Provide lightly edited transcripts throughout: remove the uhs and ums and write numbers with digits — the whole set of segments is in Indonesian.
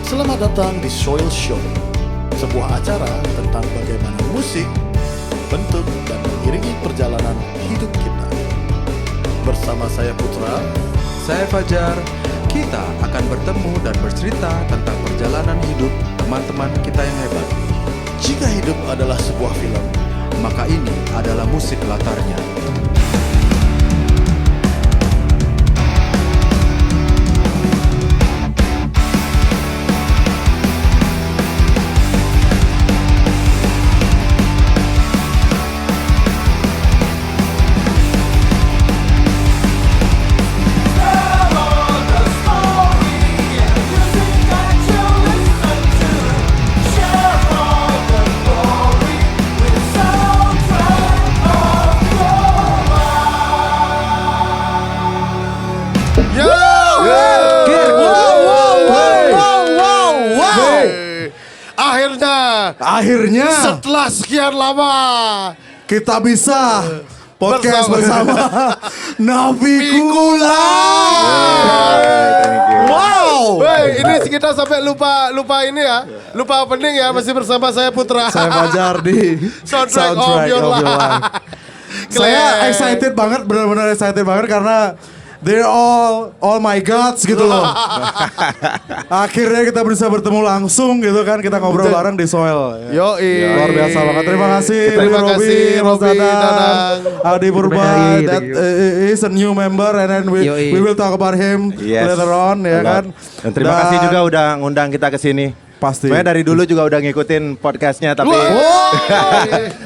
Selamat datang di Soil Show, sebuah acara tentang bagaimana musik bentuk dan mengiringi perjalanan hidup kita. Bersama saya Putra, saya Fajar. Kita akan bertemu dan bercerita tentang perjalanan hidup teman-teman kita yang hebat. jika hidup adalah sebuah film, Maka ini adalah musik latarnya. Akhirnya setelah sekian lama kita bisa podcast bersama Navikula. Wow. Wey, ini kita sampai lupa ini ya. Lupa opening ya, masih bersama saya Putra. Saya Fajar di Soundtrack of Your Life. Saya excited banget, benar-benar excited banget karena they're all my gods gitu loh. Akhirnya kita bisa bertemu langsung gitu kan, kita ngobrol bareng di Soil. Yoi. Luar biasa banget. Terima kasih Terima Robi, kasih, Mas Robi, Dadang, Dadang. Adi Purba. That is a new member and then we will talk about him later on ya kan. Dan terima kasih juga udah ngundang kita ke sini. Pasti. Sebenarnya dari dulu juga udah ngikutin podcastnya tapi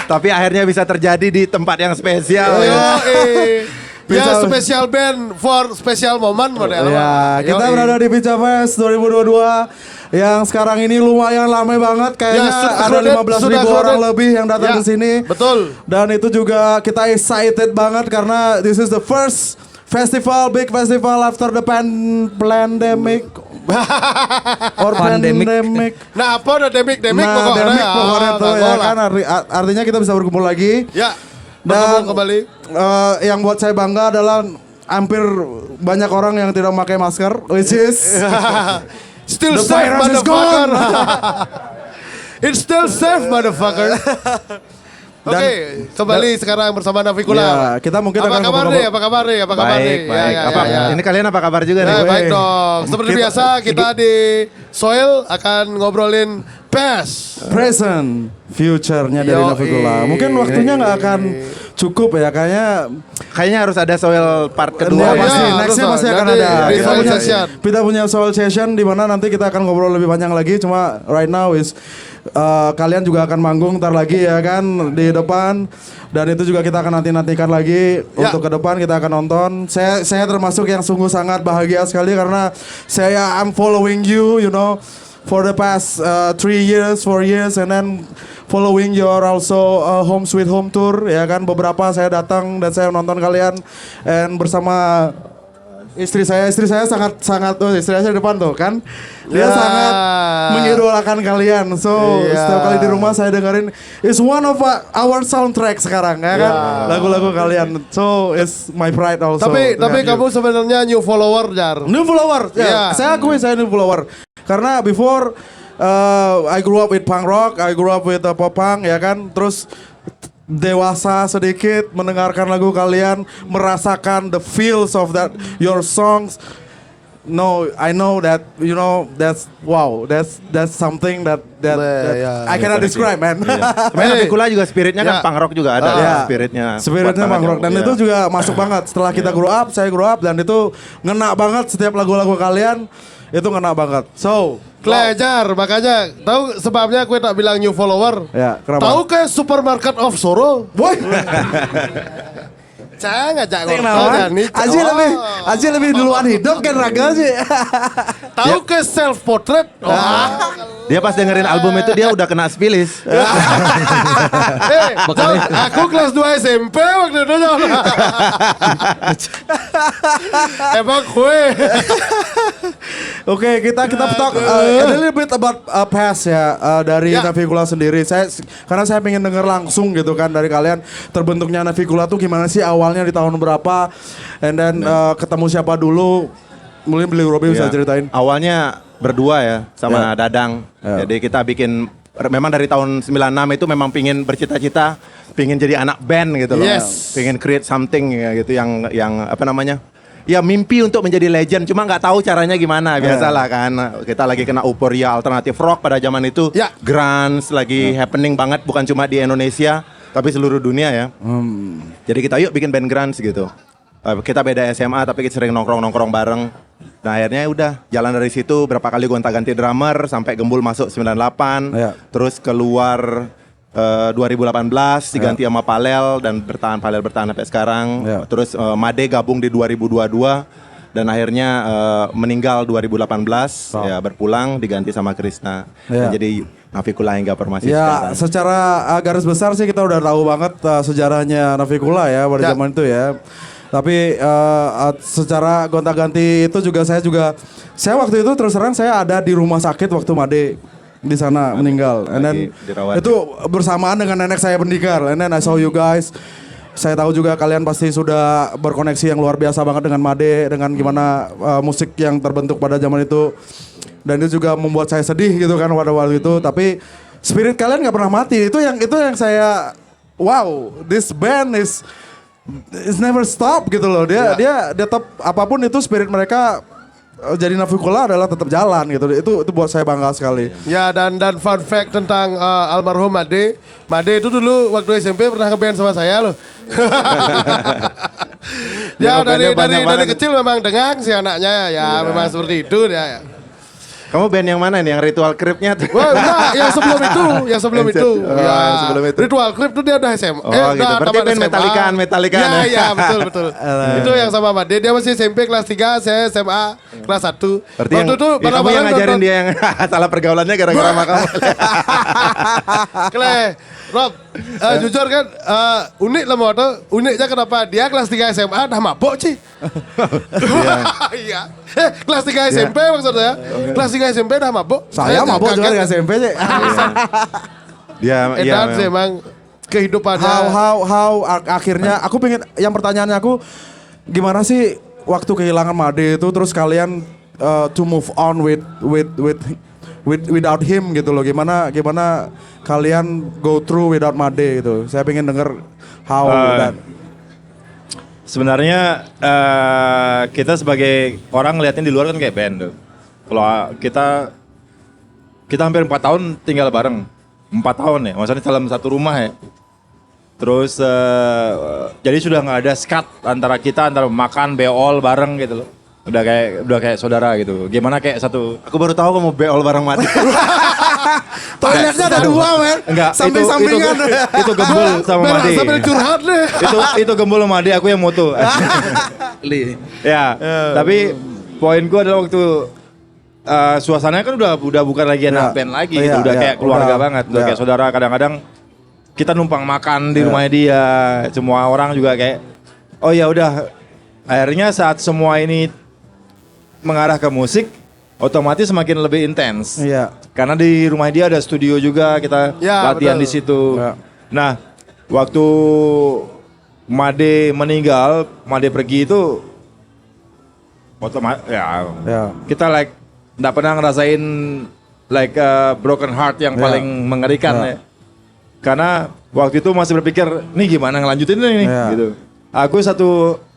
tapi akhirnya bisa terjadi di tempat yang spesial. Yoi. Ya, special band for special moment model. Ya, kita berada di Pica Fest 2022 yang sekarang ini lumayan ramai banget. Kayaknya ada 15.000 orang lebih yang datang ke sini. Betul. Dan itu juga kita excited banget karena this is the first festival, big festival after the pandemic. Or pandemic. Nah, apa udah demik Nah, pokoknya. pandemic pokoknya tuh ya kan artinya kita bisa berkumpul lagi. Ya. Dan kembali. Yang buat saya bangga adalah hampir banyak orang yang tidak memakai masker, which is Still the safe, virus is motherfucker. gone. It's still safe, motherfucker. Oke, kembali sekarang bersama Navikula. Ya, kita mungkin Apa akan kabar nih? Apa kabar nih? Apa kabar nih? Baik. Ini kalian apa kabar juga nih? Baik dong. Seperti biasa kita di Soil akan ngobrolin past, present, future-nya dari Yoi. Navikula. Mungkin waktunya nggak akan cukup ya, Kayaknya harus ada soil part kedua. Iya, Iya, pasti. harus Nextnya lah. pasti akan Nanti ada. di soil session. Kita punya soul session di mana nanti kita akan ngobrol lebih panjang lagi. Cuma right now is kalian juga akan manggung ntar lagi ya kan di depan. Dan itu juga kita akan nantikan lagi untuk ke depan kita akan nonton. Saya termasuk yang sungguh sangat bahagia sekali karena I'm following you, you know, for the past 3 years, 4 years, and then following your also Home Sweet Home tour ya kan. Beberapa saya datang dan saya nonton kalian and bersama istri saya sangat istri saya di depan tuh kan. Dia sangat mengidolakan kalian. So setiap kali di rumah saya dengerin it's one of our soundtrack sekarang ya kan. Lagu-lagu kalian. So it's my pride also. Tapi kamu sebenarnya new follower, Jar. New follower. Ya, Iya. saya akui saya new follower. Karena before I grew up with punk rock, I grew up with pop punk ya kan. Terus dewasa sedikit mendengarkan lagu kalian, merasakan the feels of that your songs. No, I know that you know that's something that I cannot describe, man. Sebenarnya Navikula juga spiritnya kan punk rock juga ada Ya. spiritnya. Spiritnya punk rock dan itu juga masuk banget setelah kita saya grow up dan itu ngena banget setiap lagu-lagu kalian itu ngena banget. So, Klejar, makanya tahu sebabnya gue tak bilang new follower. Ya, kenapa? Tahu ke supermarket of Soro? boy. Jangan Kenapa? Aji lebih duluan hidup kan Raga sih. Tahu ke self portrait? Dia pas dengerin album itu dia udah kena spilis. Aku kelas 2 SMP waktu itu. Emang gue. Oke, kita talk a little bit about past ya dari Navikula sendiri. Karena saya pengen denger langsung gitu kan dari kalian terbentuknya Navikula tuh gimana sih awalnya di tahun berapa, and then ketemu siapa dulu. mungkin beli Robi bisa Iya. ceritain. Awalnya berdua ya sama Ya. Dadang. Ya. Jadi kita bikin memang dari tahun 96 itu memang pingin bercita-cita pingin jadi anak band gitu loh. Yes. Pingin create something ya gitu yang apa namanya? Ya mimpi untuk menjadi legend, cuma nggak tahu caranya gimana. Biasalah kan, kita lagi kena euforia alternatif rock pada zaman itu. Ya. Grunge lagi happening banget, bukan cuma di Indonesia, tapi seluruh dunia ya. Jadi kita yuk bikin band grunge gitu. Kita beda SMA, tapi kita sering nongkrong-nongkrong bareng. Nah akhirnya udah jalan dari situ, berapa kali gonta-ganti drummer, sampai Gembul masuk 98. Ya. Terus keluar 2018 diganti sama Palel dan Palel bertahan sampai sekarang. Ya. Terus Made gabung di 2022 dan akhirnya meninggal 2018 ya berpulang diganti sama Krisna. Ya. Dan jadi Navikula hingga formasi Ya, sekarang. secara garis besar sih kita udah tahu banget sejarahnya Navikula ya pada Ya. zaman itu ya. Tapi secara gonta-ganti itu juga saya waktu itu terus terang saya ada di rumah sakit waktu Made di sana meninggal. And then dirawat. itu bersamaan dengan nenek saya pendikar. And then I saw you guys. Saya tahu juga kalian pasti sudah berkoneksi yang luar biasa banget dengan Made, dengan gimana musik yang terbentuk pada zaman itu. Dan itu juga membuat saya sedih gitu kan pada waktu itu. Tapi spirit kalian nggak pernah mati. Itu yang saya wow, this band is never stop gitu loh. Dia tetap apapun itu spirit mereka jadi Navikula adalah tetap jalan gitu. Itu buat saya bangga sekali. Ya dan fun fact tentang almarhum Made. Made itu dulu waktu SMP pernah ngeband sama saya loh. Ya ngebandnya banyak dari banget. kecil memang dengang si anaknya ya memang seperti itu dia. Kamu band yang mana nih? Yang Ritual Creep-nya tuh? Wah, enggak, yang sebelum itu. Oh, yang sebelum itu. Ritual Creep itu dia udah SMA. Oh, gitu. Berarti band Metallica-an Iya, ya? iya, betul. Itu yang sama Made. Dia masih SMP kelas 3, saya SMA kelas 1. Berarti yang, kamu yang bareng-bareng ngajarin nonton- dia yang salah pergaulannya gara-gara sama kamu. Kle, Rob, jujur kan unik lah mau tuh. Uniknya kenapa dia kelas 3 SMA dah mabok sih. Iya. Kelas 3 SMP maksudnya. Kelas 3 SMP dah mabok. Saya mabok juga di SMP sih. Dia Edan sih emang kehidupannya. How akhirnya aku pengen yang pertanyaannya aku gimana sih waktu kehilangan Made itu terus kalian to move on without him gitu loh. Gimana kalian go through without Made gitu. Saya pengen denger how that. Sebenarnya kita sebagai orang ngeliatin di luar kan kayak band tuh. Kalau kita hampir 4 tahun tinggal bareng. 4 tahun ya, maksudnya dalam satu rumah ya. Terus jadi sudah nggak ada skat antara makan beol bareng gitu loh. Udah kayak saudara gitu. Gimana kayak satu. Aku baru tahu kamu beol bareng Made. Toiletnya ada dua men. Enggak, Samping-sampingan. itu Gembul sama Merah Made. sambil curhat deh. itu Gembul sama Made, aku yang moto. Ya, tapi poinku adalah waktu suasananya kan udah bukan lagi anak band lagi, gitu. Udah kayak keluarga banget, udah kayak saudara. Kadang-kadang kita numpang makan di rumahnya dia, semua orang juga kayak, oh ya udah. Akhirnya saat semua ini mengarah ke musik, otomatis semakin lebih intens. Iya. Karena di rumah dia ada studio juga, kita Ya, latihan betul. di situ. Ya. Nah, waktu Made meninggal, Made pergi itu otomatis Ya. kita nggak pernah ngerasain broken heart yang Ya. paling mengerikan Ya. ya. Karena waktu itu masih berpikir, nih gimana ngelanjutin ini Ya. gitu. Aku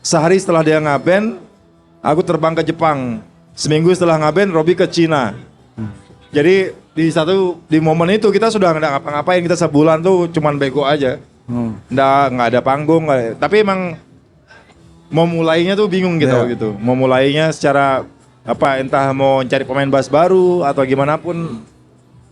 sehari setelah dia ngaben, aku terbang ke Jepang. Seminggu setelah ngaben, Robi ke Cina. Jadi di momen itu kita sudah nggak ngapa-ngapain, kita sebulan tuh cuman bego aja. Nggak ada panggung, tapi emang mau mulainya tuh bingung gitu Yeah. gitu. Mau mulainya secara entah mau cari pemain bass baru atau gimana pun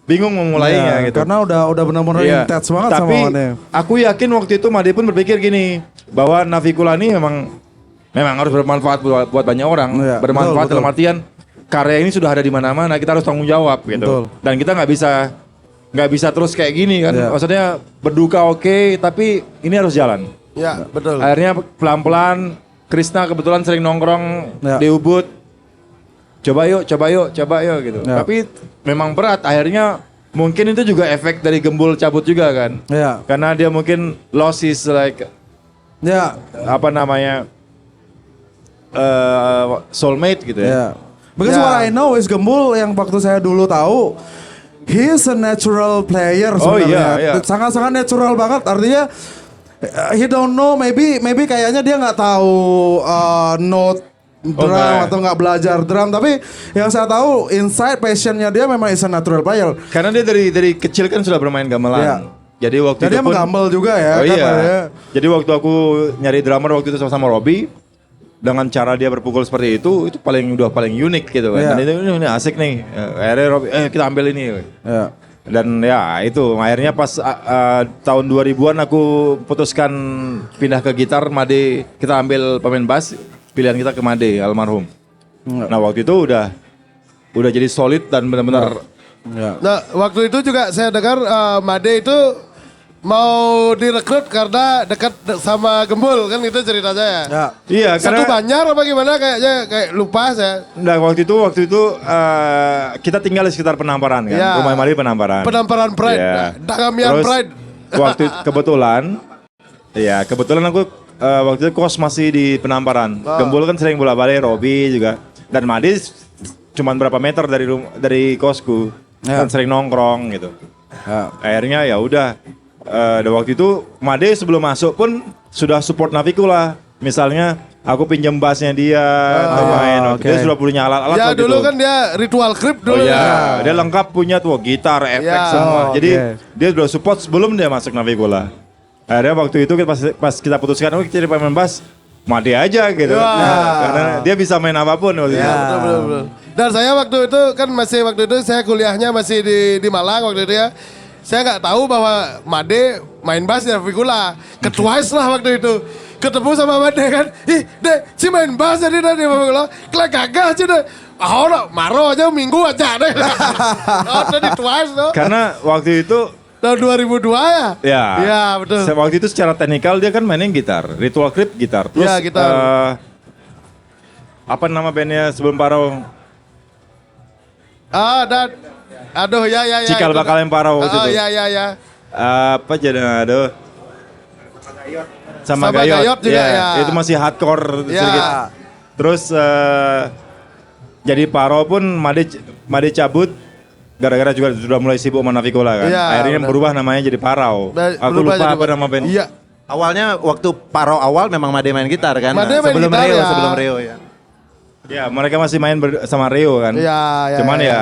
bingung mau mulainya Ya, gitu. Karena udah benar-benar Iya. intens banget Tapi sama Made. aku yakin waktu itu Made pun berpikir gini, bahwa Navikula ini memang harus bermanfaat buat banyak orang. Iya, Bermanfaat betul, dalam artian karya ini sudah ada di mana-mana, kita harus tanggung jawab gitu. Betul. Dan kita nggak bisa terus kayak gini kan. Iya. Maksudnya berduka oke, tapi ini harus jalan. Ya, betul. Akhirnya pelan-pelan Krisna kebetulan sering nongkrong Ya. di Ubud. Coba yuk gitu. Ya. Tapi memang berat. Akhirnya mungkin itu juga efek dari Gembul cabut juga kan. Ya. Karena dia mungkin loss is Ya. soulmate gitu ya. Yeah. Because Yeah. what I know is Gembul yang waktu saya dulu tahu, he is a natural player Oh, sebenarnya. iya, iya. Sangat-sangat natural banget. Artinya he don't know, maybe kayaknya dia nggak tahu note drum enggak. atau nggak belajar drum. Tapi yang saya tahu inside passionnya dia memang is a natural player. Karena dia dari kecil kan sudah bermain gamelan. Iya. Jadi waktu Jadi itu dia pun menggambel juga ya. Oh kan, iya. ya. Jadi waktu aku nyari drummer waktu itu sama Robby, dengan cara dia berpukul seperti itu paling unik gitu kan. Iya. Dan itu ini asik nih. Akhirnya Robby, kita ambil ini. Ya. Dan ya itu akhirnya pas tahun 2000-an aku putuskan pindah ke gitar, Made kita ambil pemain bass, pilihan kita ke Made almarhum. Nah waktu itu udah jadi solid dan benar-benar Ya. Nah, waktu itu juga saya dengar Made itu mau direkrut karena dekat sama Gembul kan itu ceritanya ya. Ya. iya Satu karena Banjar apa gimana kayaknya kayak lupa saya. nah, waktu itu kita tinggal di sekitar Penamparan kan, Ya. rumah Made Penamparan. Penamparan Pride, Iya. Dangamian Terus, Pride. waktu kebetulan aku waktu itu kos masih di Penamparan. Gembul kan sering bolak-balik, Robby juga. Dan Made cuman berapa meter dari kosku. Ya. Dan sering nongkrong gitu. Ya. Akhirnya ya udah. Dan waktu itu Made sebelum masuk pun sudah support Navicula. Misalnya aku pinjam bassnya dia untuk main. Waktu oke. Dia sudah punya alat-alat Ya waktu dulu itu. kan dia ritual grip dulu Oh ya. iya, dia lengkap punya tuh gitar, efek Ya. semua. Oh, Jadi oke. dia udah support sebelum dia masuk Navicula. Akhirnya waktu itu pas kita putuskan, kita cari pemain bass, Made aja gitu. Ya. Karena dia bisa main apapun waktu itu. Betul. Dan saya waktu itu kan waktu itu saya kuliahnya masih di Malang waktu itu ya. Saya nggak tahu bahwa Made main bass di Navicula. Ke Twice lah waktu itu. Ketemu sama Made kan. Ih, Dek, si main bass jadi di Navicula. Kelak gagah sih deh. Ah, no, maro aja minggu aja deh. Oh, di Twice tuh. Karena waktu itu Tahun 2002 ya? ya, Iya, betul. Waktu itu secara teknikal dia kan mainin gitar, Ritual Grip gitar. Terus Iya, gitar. apa nama bandnya sebelum Parau? Dan aduh ya. Cikal itu. Bakal yang Parau waktu Oh, itu. ya. Apa jadi aduh. Sama Sama Gayot. Gayot juga, ya. Itu masih hardcore Ya. sedikit. Terus jadi Paro pun Made cabut gara-gara juga sudah mulai sibuk sama Navicula kan. Iya, Akhirnya benar. berubah namanya jadi Parau. Aku Berubah lupa jadi- apa nama band. Iya. Awalnya waktu Paro awal memang Made main gitar kan. Made main sebelum gitar, Rio, ya. sebelum Rio ya. Ya, mereka masih main sama Rio kan. Iya, Cuman iya.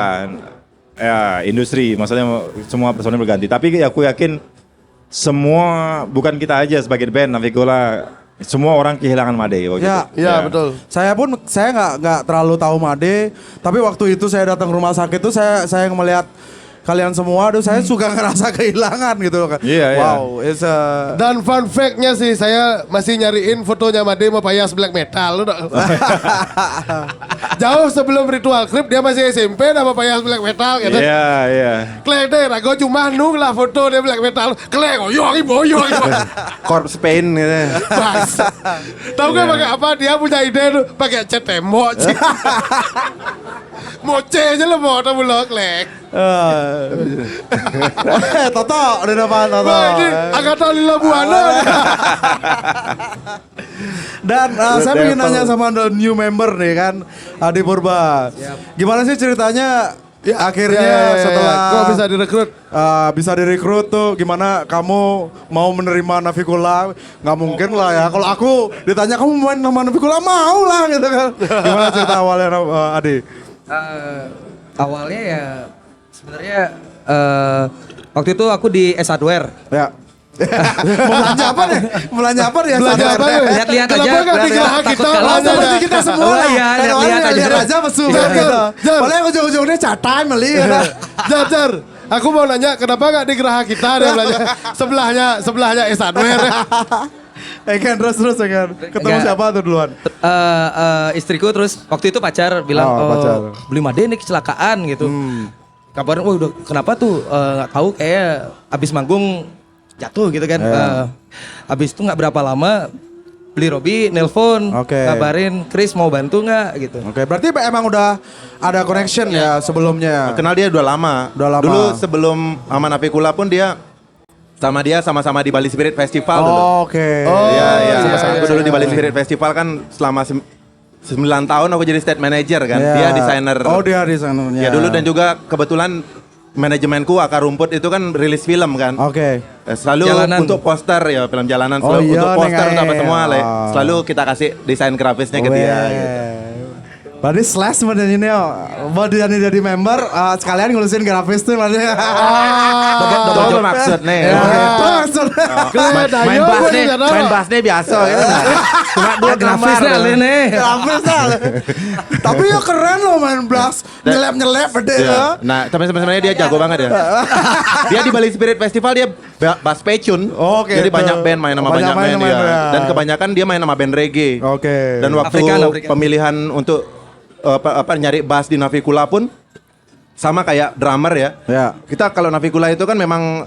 ya industri, maksudnya semua personil berganti. Tapi aku yakin semua, bukan kita aja sebagai band Navicula, semua orang kehilangan Made waktu Ya. itu. Iya, betul. Saya nggak terlalu tahu Made, tapi waktu itu saya datang ke rumah sakit itu saya melihat kalian semua, aduh saya suka ngerasa kehilangan gitu kan. Iya, iya. Wow, it's a Dan fun fact-nya sih saya masih nyariin fotonya Made sama Payas Black Metal. Lu tau? Jauh sebelum Ritual Grip dia masih SMP sama Payas Black Metal gitu. Iya, iya. Klek deh, aku cuma nung lah foto dia Black Metal. Klek, boyong. Corpse Paint gitu. Bas. Tahu gak pakai apa? Dia punya ide tuh pakai cat tembok. Cik. Moce aja lo mau tahu lo klek. Toto di depan Toto. Wah, ini angkatan Lila Buana. Dan saya pengen nanya sama the new member nih kan, Adi Purba. Gimana sih ceritanya akhirnya setelah kok bisa direkrut? bisa direkrut tuh, gimana kamu mau menerima Navicula? Nggak mungkin lah ya. Kalau aku ditanya kamu main sama Navicula, mau lah gitu kan. Gimana cerita awalnya Adi? Awalnya ya sebenarnya waktu itu aku di S Hardware. Ya. Mau belanja apa nih? Belanja apa nih? Belanja apa ya? Lihat-lihat aja. Kenapa nggak di geraha Takut kita kalah belanja Seperti ya? kita semua. Oh, iya, lihat-lihat aja. Lihat aja mesu Jar, gitu. Jar. Paling ujung-ujungnya catai meli. Jar, aku mau nanya kenapa nggak di geraha kita dia belanja sebelahnya S Hardware. Kan terus kan. Ketemu Enggak. siapa tuh duluan? Istriku terus waktu itu pacar bilang pacar. beli Made nih kecelakaan gitu. Kabarin, udah kenapa tuh nggak tahu kayak abis manggung jatuh gitu kan. Abis itu nggak berapa lama beli Robby nelpon, Oke. kabarin Chris mau bantu nggak gitu. Oke, berarti emang udah ada connection ya sebelumnya. Kenal dia udah lama. Udah lama. Dulu sebelum sama Navicula pun dia sama-sama di Bali Spirit Festival dulu. Oke. Iya, iya. iya, Aku iya, dulu di iya. Bali Spirit Festival kan selama 9 tahun aku jadi stage manager kan. Ya. Dia desainer. Oh, dia desainernya. Ya dulu dan juga kebetulan manajemenku Akar Rumput itu kan rilis film kan. Oke. Selalu Jalanan. untuk poster ya film jalanan Oh selalu iya, untuk poster Neng untuk apa Ae. semua lah. Oh. Selalu kita kasih desain grafisnya ke dia gitu. Berarti Slash sebenarnya ini buat dia jadi member sekalian ngurusin grafis tuh maksudnya. Itu maksudnya. Itu maksudnya. Main bassnya biasa gitu. Cuma dua Grafisnya gambar. alih nih. Grafis lah. Tapi ya keren loh main blast. Nyelep-nyelep gede ya. Iya. Nah, tapi sebenarnya dia jago banget ya. Dia di Bali Spirit Festival dia bass pecun. Oke, Jadi itu. banyak band main sama banyak band dia. band. Dan kebanyakan dia main sama band reggae. Oke. Dan waktu Afrikan. pemilihan untuk nyari bass di Navikula pun sama kayak drummer ya. Ya. Kita kalau Navikula itu kan memang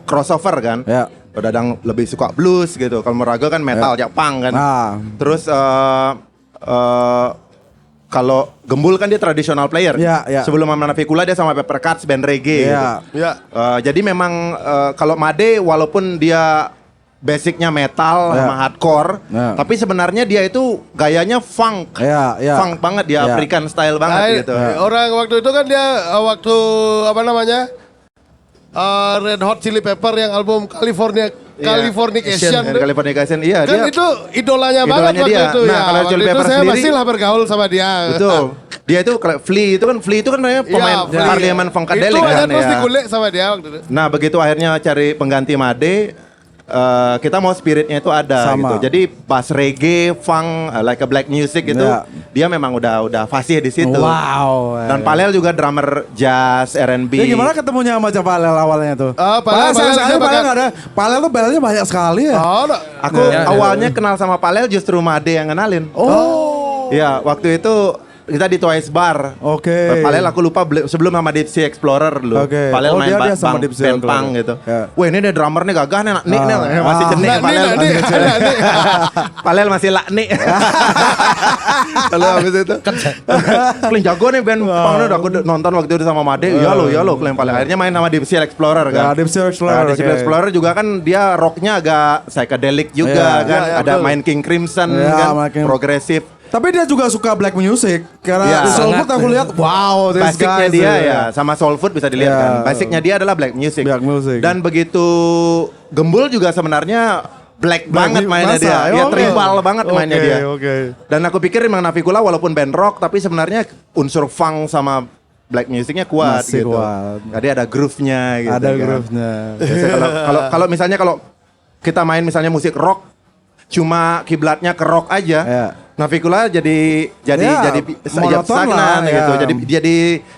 crossover kan. Ya. Dadang lebih suka blues gitu. Kalau Moraga kan metal, ya punk kan. Nah. Terus kalau Gembul kan dia traditional player. Ya, ya. Sebelum sama Navikula dia sama Pepper Cuts band reggae. Ya. Gitu. Jadi memang kalau Made walaupun dia basicnya metal Ya. sama hardcore, Ya. tapi sebenarnya dia itu gayanya funk. Ya, ya. Funk banget dia, Ya. African style banget Nah, gitu. Orang waktu itu kan dia waktu apa namanya? Red Hot Chili Pepper yang album Californication. Dan Californication, iya Kan dia. itu idolanya banget Idolanya waktu dia. itu Nah, ya. kalau Waktu Chili itu Pepper saya sendiri- masih lah bergaul sama dia. Betul. Dia itu kayak Flea itu kan namanya pemain Flea. parlemen funkadelic Itu aja kan terus ya. dikulik sama dia waktu itu. Nah begitu akhirnya cari pengganti Made, kita mau spiritnya itu ada Sama. gitu. Jadi bass reggae, funk, like a black music itu Ya. dia memang udah fasih di situ. Wow. Dan Palel juga drummer jazz, R&B. Ya gimana ketemunya sama Palel awalnya tuh? Palel sayang sekali dia Palel pakai- nggak ada. Palel tuh belnya banyak sekali ya. Oh, no. Aku awalnya kenal sama Palel justru Made yang kenalin. Oh. Ya waktu itu kita di Twice Bar. Oke. Palel aku lupa sebelum sama Deep Sea Explorer dulu. Oke. Palel Oh, main dia sama Deep Sea band punk Explorer. gitu. Ya. Wah ini nih drummer nih gagah nih, nih masih jenik Nah, Palel. nih. Palel masih lakni. Lalu habis itu paling jago nih band punk nih aku nonton waktu itu sama Made. Iya lo klaim Palel. Akhirnya main sama Deep Sea Explorer kan. Ya, Deep Sea Explorer, Nah, Deep Sea oke. Explorer juga kan dia rocknya agak psychedelic juga Ya, kan. ya, Ada betul. main King Crimson Ya, kan, main King- progresif. Tapi dia juga suka black music. Karena Ya. di Soulfood aku lihat, wow, this Basicnya guys, dia ya sama Soul Food bisa dilihat Ya. kan. Basicnya dia adalah black music. Black music. Dan begitu Gembul juga sebenarnya black banget mainnya masa? dia. Dia Oke. tribal banget mainnya Oke, dia. Oke. Dan aku pikir memang Navikula walaupun band rock tapi sebenarnya unsur funk sama black musicnya kuat Masih gitu. kuat. Jadi ada groove-nya gitu. Ada kan. groove-nya. Biasa kalau misalnya kalau kita main misalnya musik rock cuma kiblatnya ke rock aja. Ya. Navikula jadi Ya, monoton stagnan lah, gitu. ya.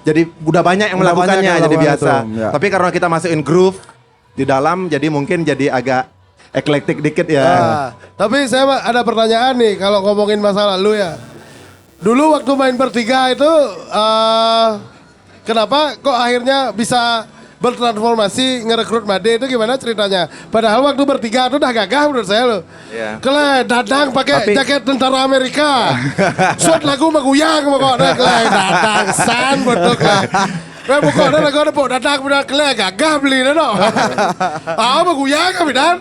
Jadi udah banyak yang Udah melakukannya banyak yang jadi melakukan biasa. itu, ya. Tapi karena kita masukin groove di dalam jadi mungkin jadi agak eklektik dikit ya. Tapi saya ada pertanyaan nih kalau ngomongin masa lalu ya. Dulu waktu main bertiga itu kenapa kok akhirnya bisa bertransformasi ngerekrut Made itu gimana ceritanya? Padahal waktu bertiga itu udah gagah menurut saya loh. Iya. Kele Dadang pakai Tapi- jaket tentara Amerika. Suat lagu maguyang pokoknya kele Dadang san betul kele. Pokoknya lagu ada pok Dadang benar kele gagah beli no. Ah maguyang kami dan.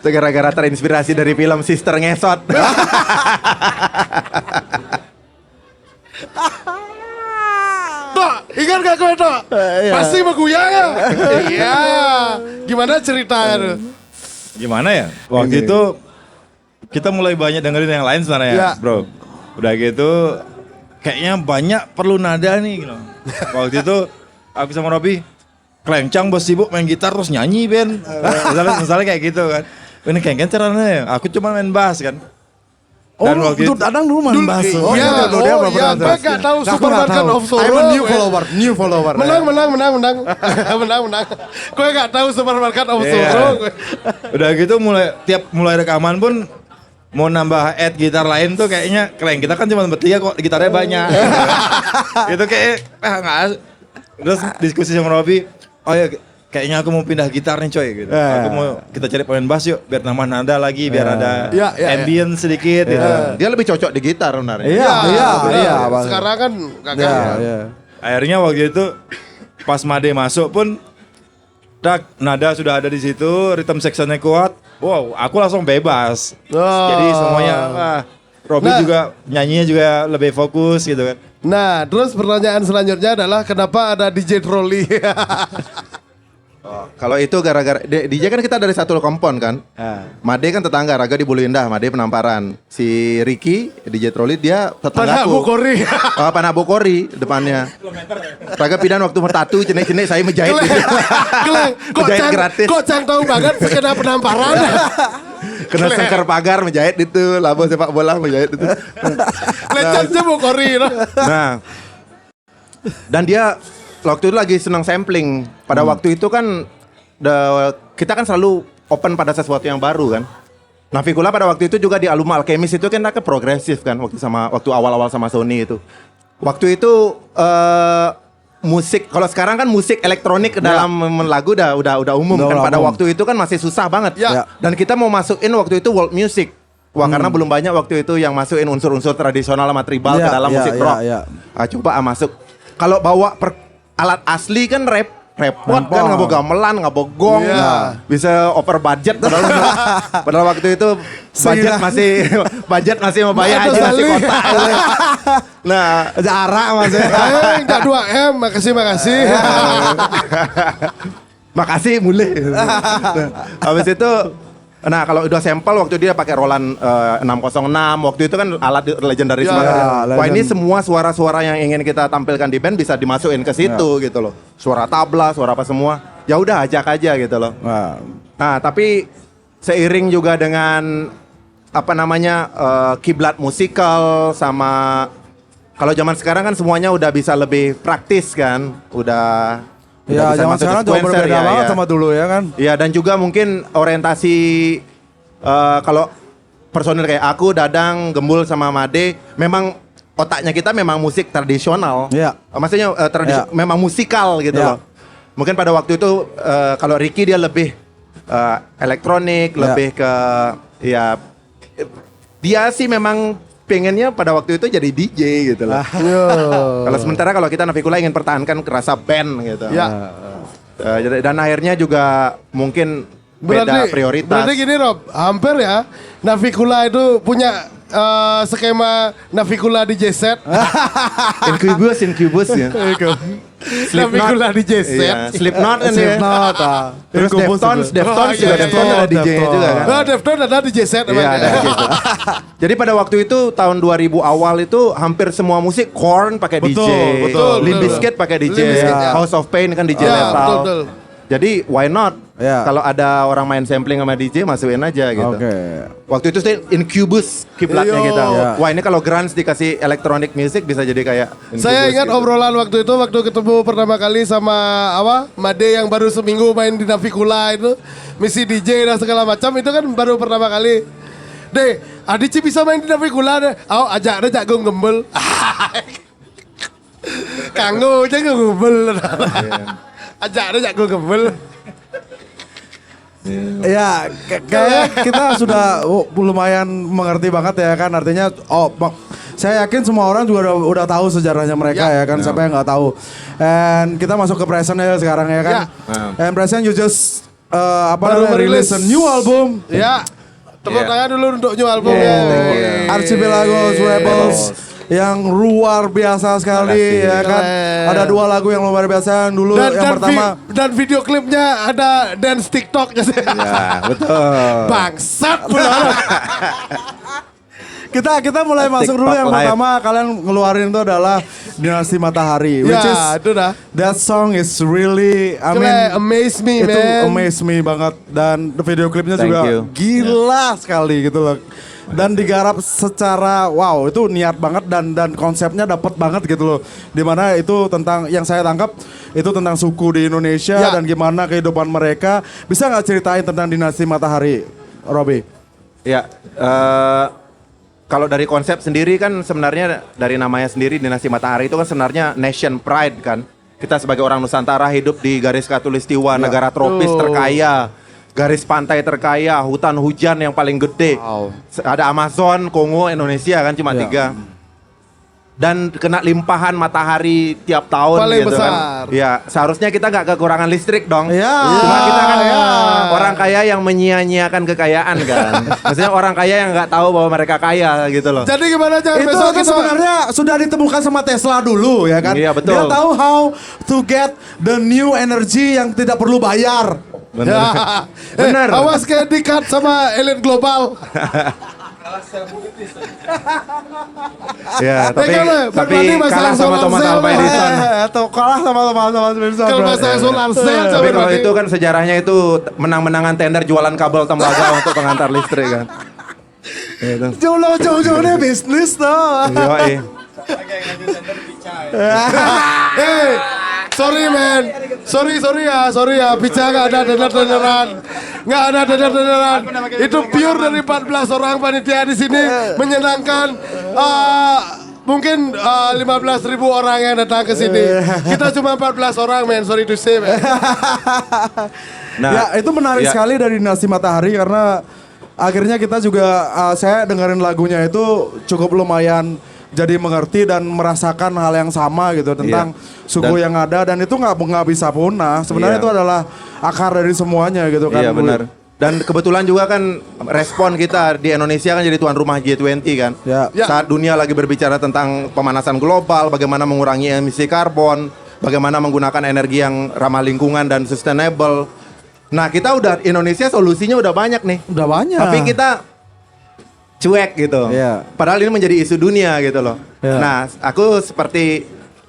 Itu gara-gara terinspirasi dari film Sister Ngesot. Tok, ingat gak kowe Tok? Pasti maguyang ya. Iya. Gimana ceritanya tuh? Gimana ya? Waktu itu kita mulai banyak dengerin yang lain sebenarnya, Ya. bro. Udah gitu kayaknya banyak perlu nada nih gitu. Waktu itu aku sama Robi kelencang bos sibuk main gitar terus nyanyi Ben. Misalnya kayak gitu kan. Ini kayaknya caranya ya. Aku cuma main bass kan. Oh, Dan waktu itu itu- Dadang dulu main bass. Iya, dia oh belum iya, pernah gue bass. gak tahu Aku Supermarket nggak tahu. of Sorrow. I'm a new follower. Menang. Gue gak tahu Supermarket of Iya. Sorrow. Udah gitu mulai rekaman pun mau nambah add gitar lain tuh kayaknya keren. Kita kan cuma bertiga kok gitarnya banyak. Itu kayak nggak asik. Terus diskusi sama Robi, oh ya kayaknya aku mau pindah gitar nih coy gitu. Aku mau kita cari pemain bass yuk biar nambah nada lagi biar ada Iya. ambient sedikit gitu. Dia lebih cocok di gitar sebenarnya. Iya. Sekarang kan gagah. Iya, ya. iya. Akhirnya waktu itu pas Made masuk pun nada sudah ada di situ, rhythm sectionnya kuat. Wow, aku langsung bebas. Oh. Jadi semuanya wah, Robby Nah. juga nyanyinya juga lebih fokus gitu kan. Nah, terus pertanyaan selanjutnya adalah kenapa ada DJ Trolley? Oh, kalau itu gara-gara DJ kan kita dari satu kompon kan. Made kan tetangga, Raga di Bulu Indah, Made Penamparan. Si Ricky DJ Trolley dia tetanggaku. Panabukori. Oh, Panabukori depannya. Raga pidan waktu mertatu cenek-cenek saya menjahit. Keleng, Menjahit gratis. kok Cang tahu banget skena Penamparan. Kena sengker pagar menjahit itu, labo sepak bola menjahit itu. Legendnya Bukori. Nah, dan dia waktu itu lagi senang sampling. Pada waktu itu kan kita kan selalu open pada sesuatu yang baru kan. Navicula pada waktu itu juga di Aluma Alchemist itu kan progresif kan waktu awal-awal sama Sony itu. Waktu itu musik kalau sekarang kan musik elektronik dalam lagu udah umum kan. Pada waktu itu kan masih susah banget. Ya. Dan kita mau masukin waktu itu world music. Wah karena belum banyak waktu itu yang masukin unsur-unsur tradisional sama tribal ke dalam musik rock. Coba masuk. Kalau bawa alat asli kan repot kan, nggak bawa gamelan, nggak bawa gong, bisa over budget padahal waktu itu budget masih mau bayar aja nasi kota. Nah, Jarak maksudnya. Enggak 2M, makasih. makasih mulai. Habis itu, nah kalau udah sampel waktu dia pakai Roland 606, waktu itu kan alat legendaris banget. Wah ini semua suara-suara yang ingin kita tampilkan di band bisa dimasukin ke situ gitu loh. Suara tabla, suara apa semua. Ya udah ajak aja gitu loh. Nah tapi seiring juga dengan apa namanya kiblat musikal sama kalau zaman sekarang kan semuanya udah bisa lebih praktis kan, udah Ya bisa zaman masuk sekarang ke jauh sequencer, berbeda banget sama dulu ya kan. Iya dan juga mungkin orientasi kalau personil kayak aku, Dadang, Gembul sama Made memang otaknya kita memang musik tradisional. Iya. Maksudnya memang musikal gitu loh. Mungkin pada waktu itu kalau Ricky dia lebih elektronik, lebih ke ya dia sih memang pengennya pada waktu itu jadi DJ gitu loh. Kalau sementara kalau kita Navicula ingin pertahankan kerasa band gitu. Ya. Dan akhirnya juga mungkin beda prioritas. Berarti gini Rob, hampir ya Navicula itu punya skema Navicula DJ set. Incubus ya. Navicula DJ set. Iya, Slipknot kan ya. Slipknot. Terus Deftones juga Deftones ada DJ-nya juga kan. Nah, Deftones ada DJ set Iya, ada DJ set. Jadi pada waktu itu tahun 2000 awal itu hampir semua musik Korn pakai DJ, betul. Limp Bizkit pakai DJ, Limp Bizkit, ya. House of Pain kan DJ Ya, metal. betul. Jadi why not? Ya. Kalau ada orang main sampling sama DJ masukin aja gitu. Oke. Waktu itu sih Incubus kiblatnya Iyo. kita. Ya. Wah ini kalau grunge dikasih electronic music bisa jadi kayak Saya Incubus ingat gitu. obrolan waktu itu waktu ketemu pertama kali sama Made yang baru seminggu main di Navicula itu, misi DJ dan segala macam itu kan baru pertama kali. Deh, Adici bisa main di Navicula deh. Ajak gue gembel. Kanggo aja gue gembel. Ajak gue gembel. Ya, kayaknya kita sudah lumayan mengerti banget ya kan, artinya saya yakin semua orang juga udah tahu sejarahnya mereka ya kan, siapa yang nggak tahu. And kita masuk ke present ya sekarang ya kan. And present you just Baru release a new album. Ya. Tepuk tangan dulu untuk new albumnya. Archipelagos Rebels yang luar biasa sekali ya kan. Ada 2 lagu yang luar biasa. Dulu yang pertama dan video klipnya ada dance TikToknya sih. Ya betul. Bangsat pula. kita mulai masuk dulu yang TikTok live. pertama kalian ngeluarin itu adalah Dinasti Matahari, which is itu dah. that song is really Amaze me, itu man. amaze me banget, dan video klipnya Thank juga you. gila sekali gitu loh. Dan digarap secara wow, itu niat banget dan konsepnya dapet banget gitu loh. Dimana itu tentang yang saya tangkap itu tentang suku di Indonesia dan gimana kehidupan mereka. Bisa nggak ceritain tentang Dinasti Matahari, Robby? Ya, kalau dari konsep sendiri kan sebenarnya dari namanya sendiri Dinasti Matahari itu kan sebenarnya nation pride kan. Kita sebagai orang Nusantara hidup di garis khatulistiwa, negara tropis terkaya, garis pantai terkaya, hutan hujan yang paling gede. Ada Amazon, Kongo, Indonesia kan cuma 3. Dan kena limpahan matahari tiap tahun Paling gitu besar. kan. Ya, seharusnya kita nggak kekurangan listrik dong. Iya. Cuma kita kan orang kaya yang menyia-nyiakan kekayaan kan. Maksudnya orang kaya yang nggak tahu bahwa mereka kaya gitu loh. Jadi gimana Jar? Itu Besok kan kita sebenarnya sudah ditemukan sama Tesla dulu ya kan. Iya, betul. Dia tahu how to get the new energy yang tidak perlu bayar. Bener. Ya. Bener. Awas kayak di-cut sama elit global. Ya, kan, berarti masalah kalah sama solar Thomas cell, Alva Edison. Tuh kalah sama Thomas Edison. Kalau masalah solar cell coba Tapi kalau berarti. itu kan sejarahnya itu menang-menangan tender jualan kabel tembaga untuk pengantar listrik kan. Gitu. Jauh-jauhnya bisnis tuh. Yoi. Hey, sorry man, sorry ya, Pica nggak ada denderan, Itu pure dari 14 orang panitia di sini menyenangkan. Mungkin 15.000 orang yang datang ke sini. Kita cuma 14 orang, man. Sorry to say, man. Nah, Ya itu menarik ya. sekali dari Dinasti Matahari karena akhirnya kita juga saya dengerin lagunya itu cukup lumayan jadi mengerti dan merasakan hal yang sama gitu tentang suku yang ada dan itu nggak bisa punah. Sebenarnya Iya. itu adalah akar dari semuanya gitu kan. Iya benar. Dan kebetulan juga kan respon kita di Indonesia kan jadi tuan rumah G20 kan. Ya. Saat dunia lagi berbicara tentang pemanasan global, bagaimana mengurangi emisi karbon, bagaimana menggunakan energi yang ramah lingkungan dan sustainable. Nah kita udah, Indonesia solusinya udah banyak nih. Udah banyak. Tapi kita cuek gitu. Iya. Padahal ini menjadi isu dunia gitu loh. Iya. Nah, aku seperti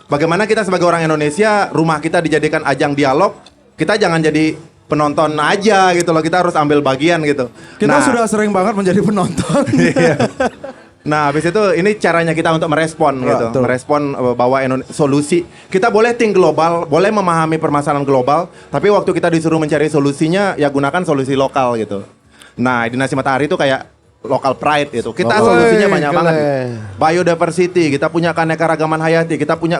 bagaimana kita sebagai orang Indonesia, rumah kita dijadikan ajang dialog, kita jangan jadi penonton aja gitu loh. Kita harus ambil bagian gitu. Kita Nah, sudah sering banget menjadi penonton. iya. Nah, habis itu ini caranya kita untuk merespon gitu. betul. Merespon bahwa solusi. Kita boleh think global, boleh memahami permasalahan global, tapi waktu kita disuruh mencari solusinya ya gunakan solusi lokal gitu. Nah, Dinasti Matahari itu kayak local pride gitu. Kita solusinya banyak banget. Biodiversity, kita punya keanekaragaman hayati, kita punya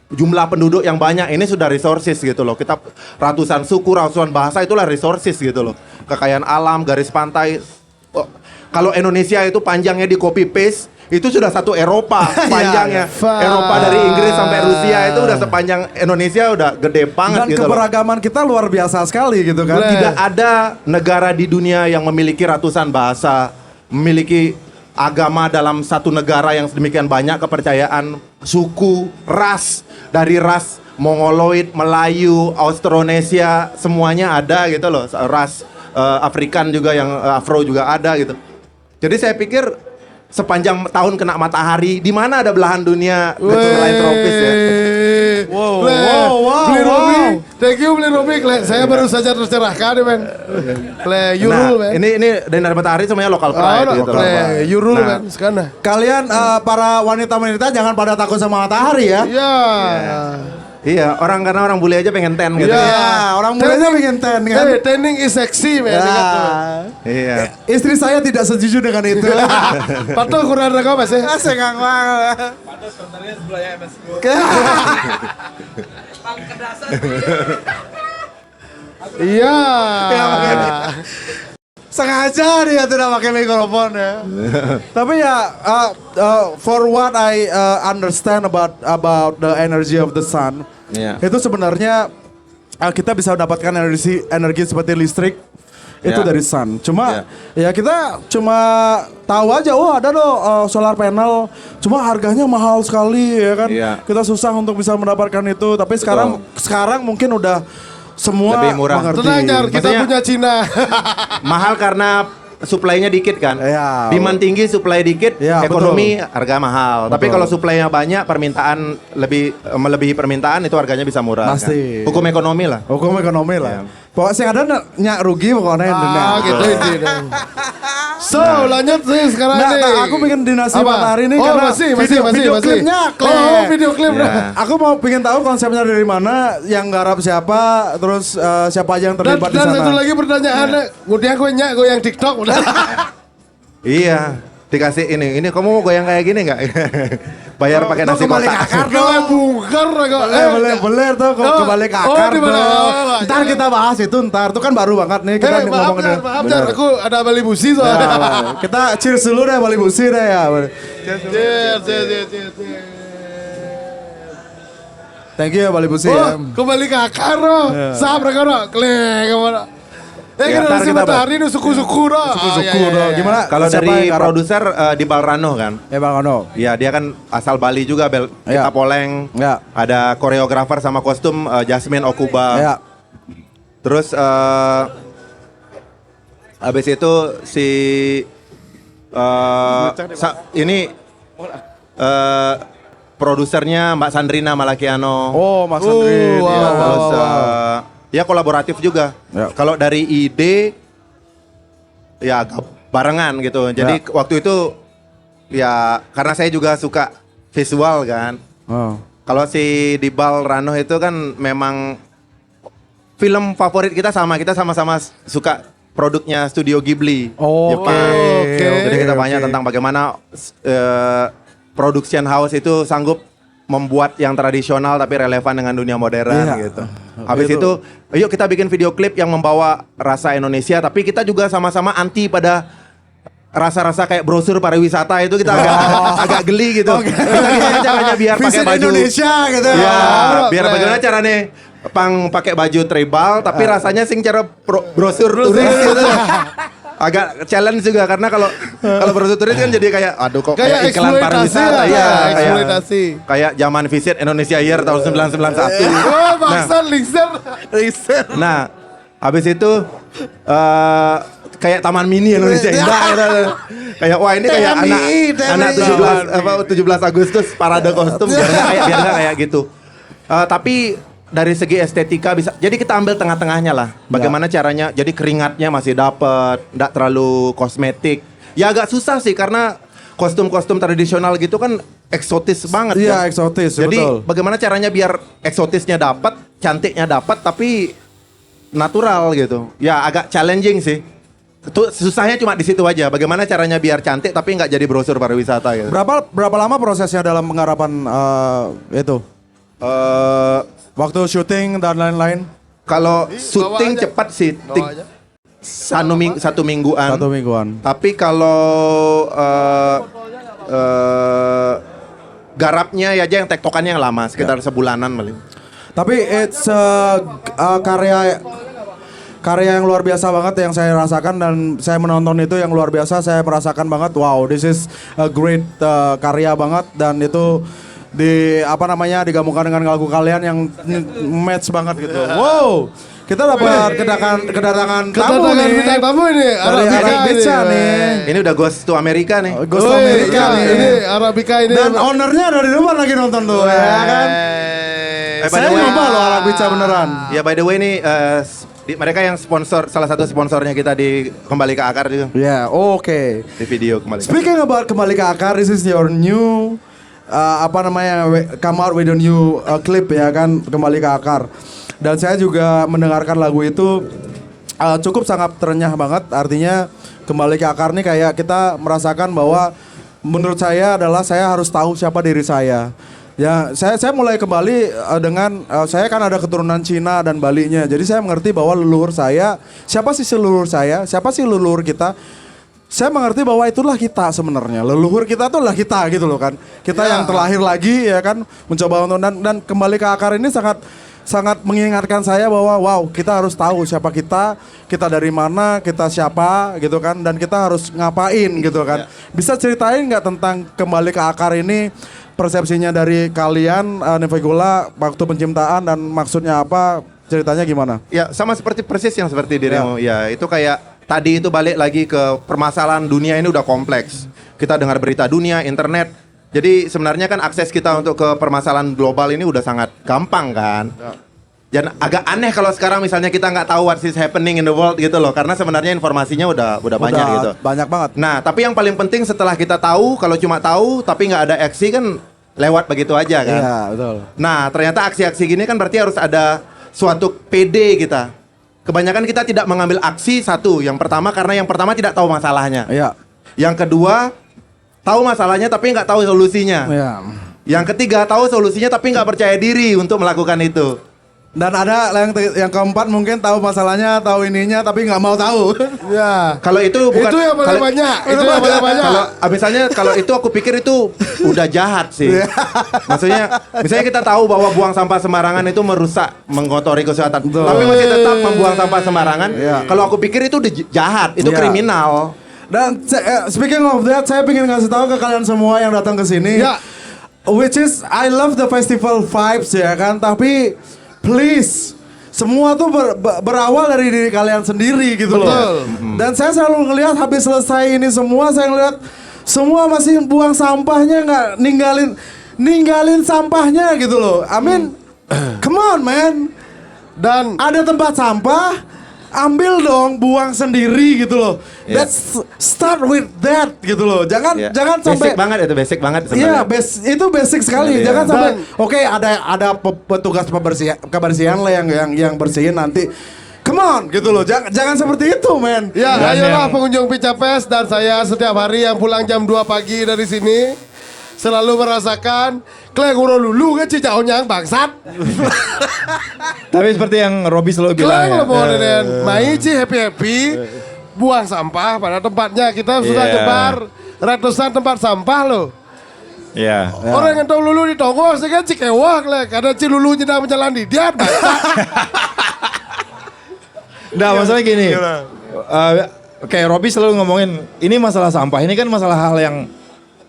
jumlah penduduk yang banyak. Ini sudah resources gitu loh. Kita ratusan suku, ratusan bahasa itulah resources gitu loh. Kekayaan alam, garis pantai. Oh, kalau Indonesia itu panjangnya di copy paste, itu sudah satu Eropa panjangnya. Eropa dari Inggris sampai Rusia itu udah sepanjang Indonesia udah gede banget Dan gitu loh. keberagaman kita luar biasa sekali gitu kan. Tidak ada negara di dunia yang memiliki ratusan bahasa, memiliki agama dalam satu negara yang sedemikian banyak kepercayaan, suku, ras, dari ras Mongoloid, Melayu, Austronesia, semuanya ada gitu loh. Ras Afrikan juga yang Afro juga ada gitu. Jadi saya pikir sepanjang tahun kena matahari, di mana ada belahan dunia selain tropis ya. Beli Robi. Thank you Beli Robi. Saya baru saja tercerahkan, men. You rule, man. Ini Dinasti Matahari semuanya lokal pride gitu loh. You rule, Nah, man. Sekarang. Kalian para wanita-wanita jangan pada takut sama matahari ya. Ya. Iya, karena orang bule aja pengen ten gitu. Ya, orang mulanya pengen ten kan. Hey, tanning is sexy, man. Ya. Iya. Istri saya tidak setuju dengan itu. Pato kurang ada kau masih. Asik Kang Bang. Iya. Sengaja dia tidak pakai mikrofon ya. Tapi ya, for what I understand about the energy of the sun, Iya. itu sebenarnya kita bisa mendapatkan energi seperti listrik itu Ya. dari sun. Cuma ya kita cuma tahu aja, oh ada loh solar panel. Cuma harganya mahal sekali ya kan. Iya. Kita susah untuk bisa mendapatkan itu. Tapi sekarang mungkin udah semua Lebih murah. mengerti. Tenang, Jar. Kita Maksudnya- punya Cina. Mahal karena supply-nya dikit kan. Iya. Demand tinggi, supply dikit, Iya, ekonomi harga mahal. Tapi Betul. kalau supply-nya banyak, permintaan melebihi permintaan itu harganya bisa murah. Pasti. Kan? Hukum ekonomi lah. Hukum ekonomi lah. Pokoknya sih ada nyak rugi pokoknya Ah, gitu intinya. So, lanjut sih sekarang Nah, nih. aku bikin Dinasti Apa? Matahari ini oh, karena video klipnya Oh, video klip. Ya. Aku mau pengen tahu konsepnya dari mana, yang garap siapa, terus siapa aja yang Dan, terlibat di dan sana. satu lagi pertanyaan, kemudian gue nyak gue yang TikTok udah. Iya, dikasih ini kamu mau goyang kayak gini nggak? Bayar pakai nasi kembali ke kotak. akar Kalau bungker kok. Boleh tuh kembali ke akar di mana? dong. Ntar kita bahas itu ntar, itu kan baru banget nih kita Maaf ngomongin. Jar, maaf Jar, aku ada Bali Busi Ya, soalnya. kita cheers dulu deh, Bali Busi deh ya. Cheers. Thank you ya Bali Busi ya. Oh, kembali ke akar loh. Sahab mereka loh. Klik kemana? Generasi Matahari nu suku-suku dah. Suku-suku dah. Gimana? Kalau Siapa dari yang garap? produser di Balrano kan. Bang Ono. Ya dia kan asal Bali juga, Ya. kita Poleng. Ya. Ada koreografer sama kostum Jasmine Okuba. Ya. Terus habis itu si ini produsernya Mbak Sandrina Malakiano. Oh, Mas Andri. wow, Iya. Terus ya kolaboratif juga. Ya. Kalau dari ide ya barengan gitu. Jadi waktu itu ya karena saya juga suka visual kan. Oh. Kalau si Dibal Rano itu kan memang film favorit kita sama-sama suka produknya Studio Ghibli Jepang. Oke. Jadi kita banyak tentang bagaimana production house itu sanggup membuat yang tradisional tapi relevan dengan dunia modern gitu. Habis itu, yuk kita bikin video klip yang membawa rasa Indonesia tapi kita juga sama-sama anti pada rasa-rasa kayak brosur pariwisata itu kita agak geli gitu. Kita gimana caranya biar pakai Visit baju Indonesia gitu. ya, biar bagaimana caranya pakai baju tribal tapi rasanya sing cara brosur turis gitu. Agak challenge juga karena kalau brosur turis kan jadi kayak aduh kok Kayak iklan eksploitasi pariwisata lah, ya, eksploitasi. kayak zaman Visit Indonesia Year tahun 1991. Oh, bangsa Lingser. Nah, habis itu kayak Taman Mini Indonesia Indah gitu. Kayak wah ini kayak anak 17 Agustus parade kostum biar nggak kayak gitu. Tapi dari segi estetika bisa. Jadi kita ambil tengah-tengahnya lah. Bagaimana caranya? Jadi keringatnya masih dapat, enggak terlalu kosmetik. Ya agak susah sih karena kostum-kostum tradisional gitu kan eksotis banget. Iya, kan? eksotis, Jadi betul. bagaimana caranya biar eksotisnya dapat, cantiknya dapat tapi natural gitu. Ya agak challenging sih. Itu susahnya cuma di situ aja. Bagaimana caranya biar cantik tapi nggak jadi brosur pariwisata gitu. Berapa lama prosesnya dalam penggarapan itu? Waktu syuting dan lain-lain? Kalau syuting aja. cepat sih, Bawa aja. satu mingguan. 1 mingguan. Tapi kalau garapnya ya aja yang tektokannya yang lama, sekitar sebulanan paling. Tapi it's karya yang luar biasa banget yang saya rasakan dan saya menonton itu yang luar biasa. Saya merasakan banget, wow, this is a great karya banget dan itu digabungkan dengan lagu kalian yang match banget gitu. Wow, kita dapat kedatangan tamu nih. bintang tamu ini. Dari Arabica nih. Ini udah Ghost to America nih. Ghost to America nih. Ini Arabica ini. Dan ownernya dari depan lagi nonton tuh ya kan. By Saya the way- nyoba loh Arabica beneran. Ya by the way nih mereka yang sponsor, salah satu sponsornya kita di Kembali ke Akar juga. Ya, oke. Di video Kembali ke Akar. Speaking about Kembali ke Akar, this is your new come out with a new clip ya kan, Kembali ke Akar. Dan saya juga mendengarkan lagu itu cukup sangat terenyah banget. Artinya Kembali ke Akar nih kayak kita merasakan bahwa menurut saya adalah saya harus tahu siapa diri saya. Ya, saya mulai kembali dengan saya kan ada keturunan Cina dan Balinya. Jadi saya mengerti bahwa leluhur saya, siapa sih leluhur saya? Siapa sih leluhur kita? Saya mengerti bahwa itulah kita sebenarnya. Leluhur kita itulah kita gitu loh kan. Kita yang terlahir lagi ya kan, mencoba untuk dan Kembali ke Akar ini sangat mengingatkan saya bahwa wow, kita harus tahu siapa kita dari mana, kita siapa gitu kan, dan kita harus ngapain gitu kan. Bisa ceritain nggak tentang Kembali ke Akar ini, persepsinya dari kalian, Nevegula, waktu penciptaan dan maksudnya apa, ceritanya gimana? Ya sama persis yang seperti dirimu. Ya itu kayak tadi itu balik lagi ke permasalahan dunia ini udah kompleks. Kita dengar berita dunia, internet. Jadi sebenarnya kan akses kita untuk ke permasalahan global ini udah sangat gampang kan. Dan agak aneh kalau sekarang misalnya kita nggak tahu what is happening in the world gitu loh. Karena sebenarnya informasinya udah banyak gitu. Banyak banget. Nah tapi yang paling penting setelah kita tahu, kalau cuma tahu tapi nggak ada aksi kan lewat begitu aja kan. Iya, betul. Nah ternyata aksi-aksi gini kan berarti harus ada suatu PD kita. Kebanyakan kita tidak mengambil aksi satu. Yang pertama karena yang pertama tidak tahu masalahnya. Iya. Yang kedua tahu masalahnya tapi nggak tahu solusinya. Iya. Yang ketiga tahu solusinya tapi nggak percaya diri untuk melakukan itu. Dan ada yang keempat mungkin tahu masalahnya, tahu ininya, tapi nggak mau tahu. Ya. Kalau itu bukan Itu yang paling banyak. Itu yang paling banyak. Kalau misalnya kalau itu aku pikir itu udah jahat sih. Maksudnya misalnya kita tahu bahwa buang sampah sembarangan itu merusak, mengotori kesehatan. Tapi masih tetap membuang sampah sembarangan. Kalau aku pikir itu udah jahat, itu kriminal. Dan speaking of that, saya ingin ngasih tahu ke kalian semua yang datang ke sini. Ya. Which is I love the festival vibes ya kan, tapi please semua tuh berawal dari diri kalian sendiri gitu loh. Dan saya selalu ngelihat habis selesai ini semua, saya ngelihat semua masih buang sampahnya, nggak ninggalin sampahnya gitu loh. I mean, come on man. Dan ada tempat sampah, ambil dong, buang sendiri gitu loh. Let's start with that gitu loh. Jangan sampai basic banget itu, basic banget iya, sebenarnya. itu basic sekali. Jangan sampai oke, ada petugas kebersihan lah yang bersihin nanti. Come on gitu loh. Jangan seperti itu, men. Ya, ayolah pengunjung Picapes dan saya setiap hari yang pulang jam 2 pagi dari sini selalu merasakan kleng lulu kan cicaunya bangsat. Tapi seperti yang Robi selalu bilang Kleng ya. lo mau main happy buang sampah pada tempatnya. Kita sudah jebar ratusan tempat sampah loh. Iya. Orang yang tahu lulu di Tongos kan cikewah kleng. Karena lulu sedang berjalan di dia bangsat. Nah, masalah gini. Kayak Robi selalu ngomongin ini masalah sampah, ini kan masalah hal yang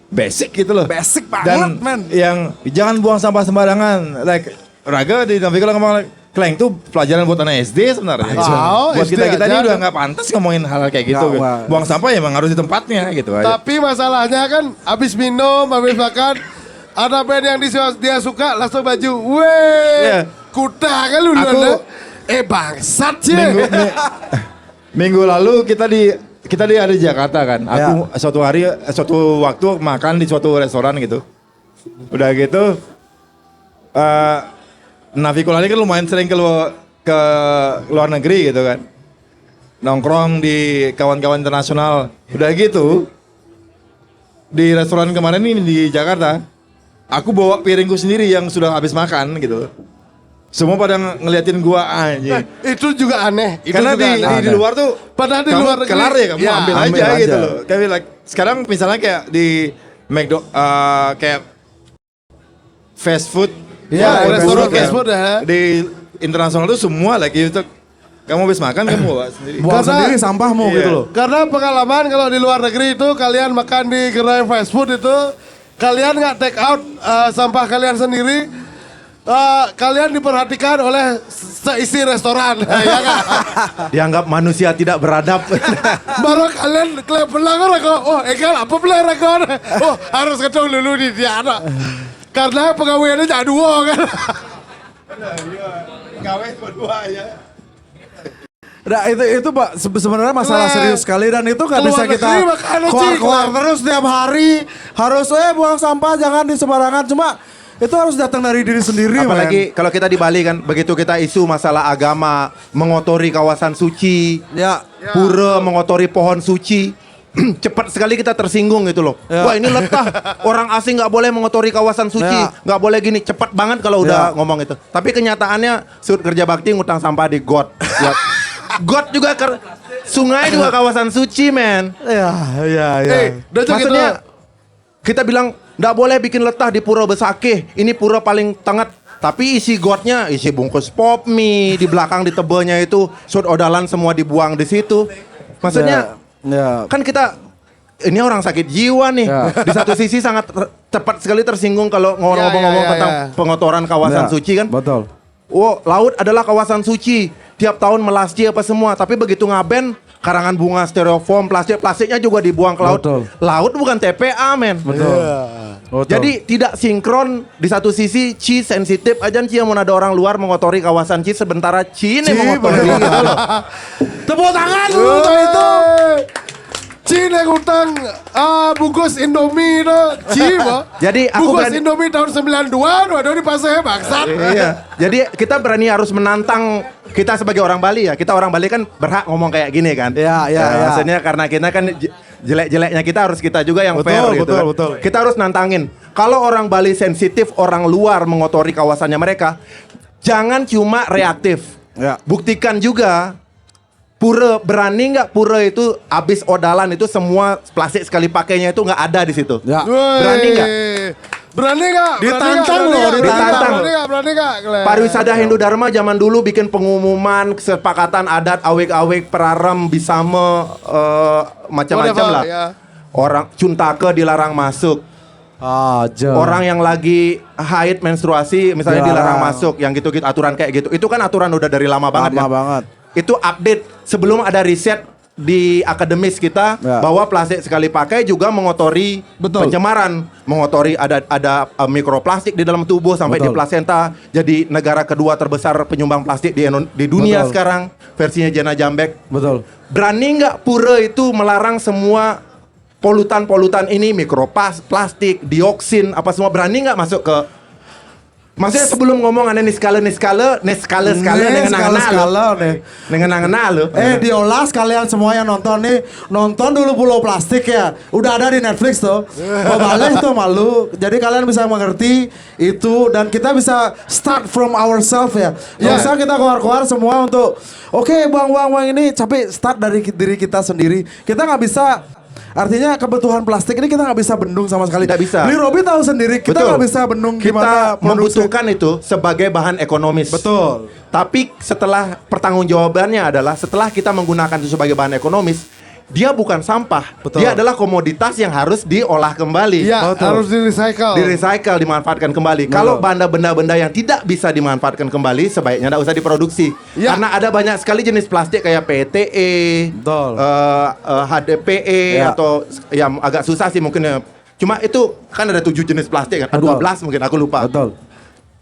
basic gitu loh. Basic banget, Dan man. yang jangan buang sampah sembarangan. Like Raga di Navika ngomong kleng tuh pelajaran buat anak SD sebenarnya. Buat SD kita ini aja. udah nggak pantas ngomongin hal kayak gitu. Nggak, Buang sampah ya emang harus di tempatnya gitu aja. Tapi masalahnya kan habis minum, habis makan, ada band yang dia suka langsung baju. Weh, kuda kan lu Aku- bangsat sih. Minggu lalu kita ada di Jakarta kan. Aku suatu waktu makan di suatu restoran gitu. Udah gitu Navikul ini kan lumayan sering ke luar negeri gitu kan. Nongkrong di kawan-kawan internasional. Udah gitu di restoran kemarin ini di Jakarta, aku bawa piringku sendiri yang sudah habis makan gitu. Semua pada ngeliatin gua anjing. Itu juga aneh. Itu Karena juga aneh. di luar tuh Padahal di kamu luar negeri, kelar ya kamu ya, ambil ambil aja aja. gitu loh. Kayak like, sekarang misalnya kayak di McDo kayak fast food. Ya, restoran kayak fast food ya. Di internasional tuh semua lagi itu kamu habis makan kamu bawa sendiri. Buang Karena- sendiri sampahmu Iya. gitu loh. Karena pengalaman kalau di luar negeri itu kalian makan di gerai fast food itu kalian nggak take out sampah kalian sendiri. Kalian diperhatikan oleh seisi restoran, ya kan? Dianggap manusia tidak beradab. Baru kalian pelanggar kok, oh egal apa pelanggar kok? Oh harus ketemu dulu di dia anak. Karena pegawaiannya jadi dua kan. Nah itu Pak sebenarnya masalah serius sekali dan itu nggak bisa Keluar kita negeri makanya, keluar Cik. terus setiap hari harus buang sampah jangan di sembarangan, cuma itu harus datang dari diri sendiri. Apalagi kalau kita di Bali kan, begitu kita isu masalah agama, mengotori kawasan suci, ya pura mengotori pohon suci, cepat sekali kita tersinggung gitu loh. Ya. Wah ini letah, orang asing nggak boleh mengotori kawasan suci, Ya. nggak boleh gini. Cepat banget kalau udah Ya. ngomong itu. Tapi kenyataannya Sud kerja bakti ngutang sampah di got. Ya. Got juga sungai juga kawasan suci, men. ya. Udah gitu. Maksudnya kita bilang nggak boleh bikin letah di Pura Besakeh. Ini pura paling tengah. Tapi isi gotnya isi bungkus pop mie, di belakang di tebelnya itu sud odalan semua dibuang di situ. Maksudnya ya. kan kita ini orang sakit jiwa nih. Ya. Di satu sisi sangat cepat sekali tersinggung kalau ngomong-ngomong Ya. tentang pengotoran kawasan Ya, suci kan. betul. Oh, laut adalah kawasan suci. Tiap tahun melasti apa semua. Tapi begitu ngaben, karangan bunga, styrofoam, plastiknya juga dibuang ke laut. Betul. Laut bukan TPA, men. Betul. Jadi tidak sinkron. Di satu sisi Ci sensitif aja Ci mau ada orang luar mengotori kawasan Ci, sementara Ci ini mengotori gitu loh. Tepuk tangan dulu untuk itu. Cina ngutang bungkus Indomie itu, Cina. Jadi aku bungkus berani- Indomie tahun 92, waduh di pasarnya bangsat. Iya. Jadi kita berani harus menantang, kita sebagai orang Bali ya. Kita orang Bali kan berhak ngomong kayak gini kan. Iya, iya, Nah, iya. Maksudnya karena kita kan jelek-jeleknya kita harus kita juga yang Betul, fair gitu betul, kan. betul. Kita harus nantangin. Kalau orang Bali sensitif, orang luar mengotori kawasannya mereka, jangan cuma reaktif. Ya. Buktikan juga. Pura, berani nggak Pura itu abis odalan itu semua plastik sekali pakainya itu nggak ada di situ. Ya. Berani nggak? Berani nggak? Ditantang loh, ditantang. Berani nggak? Pariwisata Hindu Dharma zaman dulu bikin pengumuman kesepakatan adat awik-awik perarem bisama macam-macam lah. Ya. Orang Cuntake dilarang masuk. Aja. Orang yang lagi haid menstruasi misalnya dilarang masuk, yang gitu-gitu aturan kayak gitu. Itu kan aturan udah dari lama banget Lama kan? banget. Itu update sebelum ada riset di akademis kita Ya. bahwa plastik sekali pakai juga mengotori Betul. pencemaran, mengotori ada mikroplastik di dalam tubuh sampai di Betul. plasenta. Jadi negara kedua terbesar penyumbang plastik di dunia Betul. sekarang, versinya Jana Jambek. Betul. Berani nggak Pura itu melarang semua polutan-polutan ini, mikroplastik, dioksin, apa semua berani nggak masuk ke? Maksudnya sebelum ngomong ada skala dengan lo. Diolah sekalian semua yang nonton nih. Nonton dulu Pulau Plastik ya. Udah ada di Netflix tuh. Oh balik tuh malu. Jadi kalian bisa mengerti itu. Dan kita bisa start from ourselves ya. Nggak usah kita keluar-keluar semua untuk oke buang ini. Tapi start dari diri kita sendiri. Kita nggak bisa. Artinya kebutuhan plastik ini kita nggak bisa bendung sama sekali. Nggak bisa. Beli Robi tahu sendiri kita Betul. nggak bisa bendung Kita gimana produksi. membutuhkan itu sebagai bahan ekonomis. Betul. Tapi setelah pertanggungjawabannya adalah setelah kita menggunakan itu sebagai bahan ekonomis, dia bukan sampah. Betul. Dia adalah komoditas yang harus diolah kembali. Ya, Betul. harus di-recycle. Di-recycle, dimanfaatkan kembali. Kalau benda-benda yang tidak bisa dimanfaatkan kembali, sebaiknya tidak usah diproduksi. Ya. Karena ada banyak sekali jenis plastik kayak PTE, Betul. HDPE, Ya. atau yang agak susah sih mungkin ya. Cuma itu kan ada 7 jenis plastik kan, Betul. 12 mungkin aku lupa. Betul.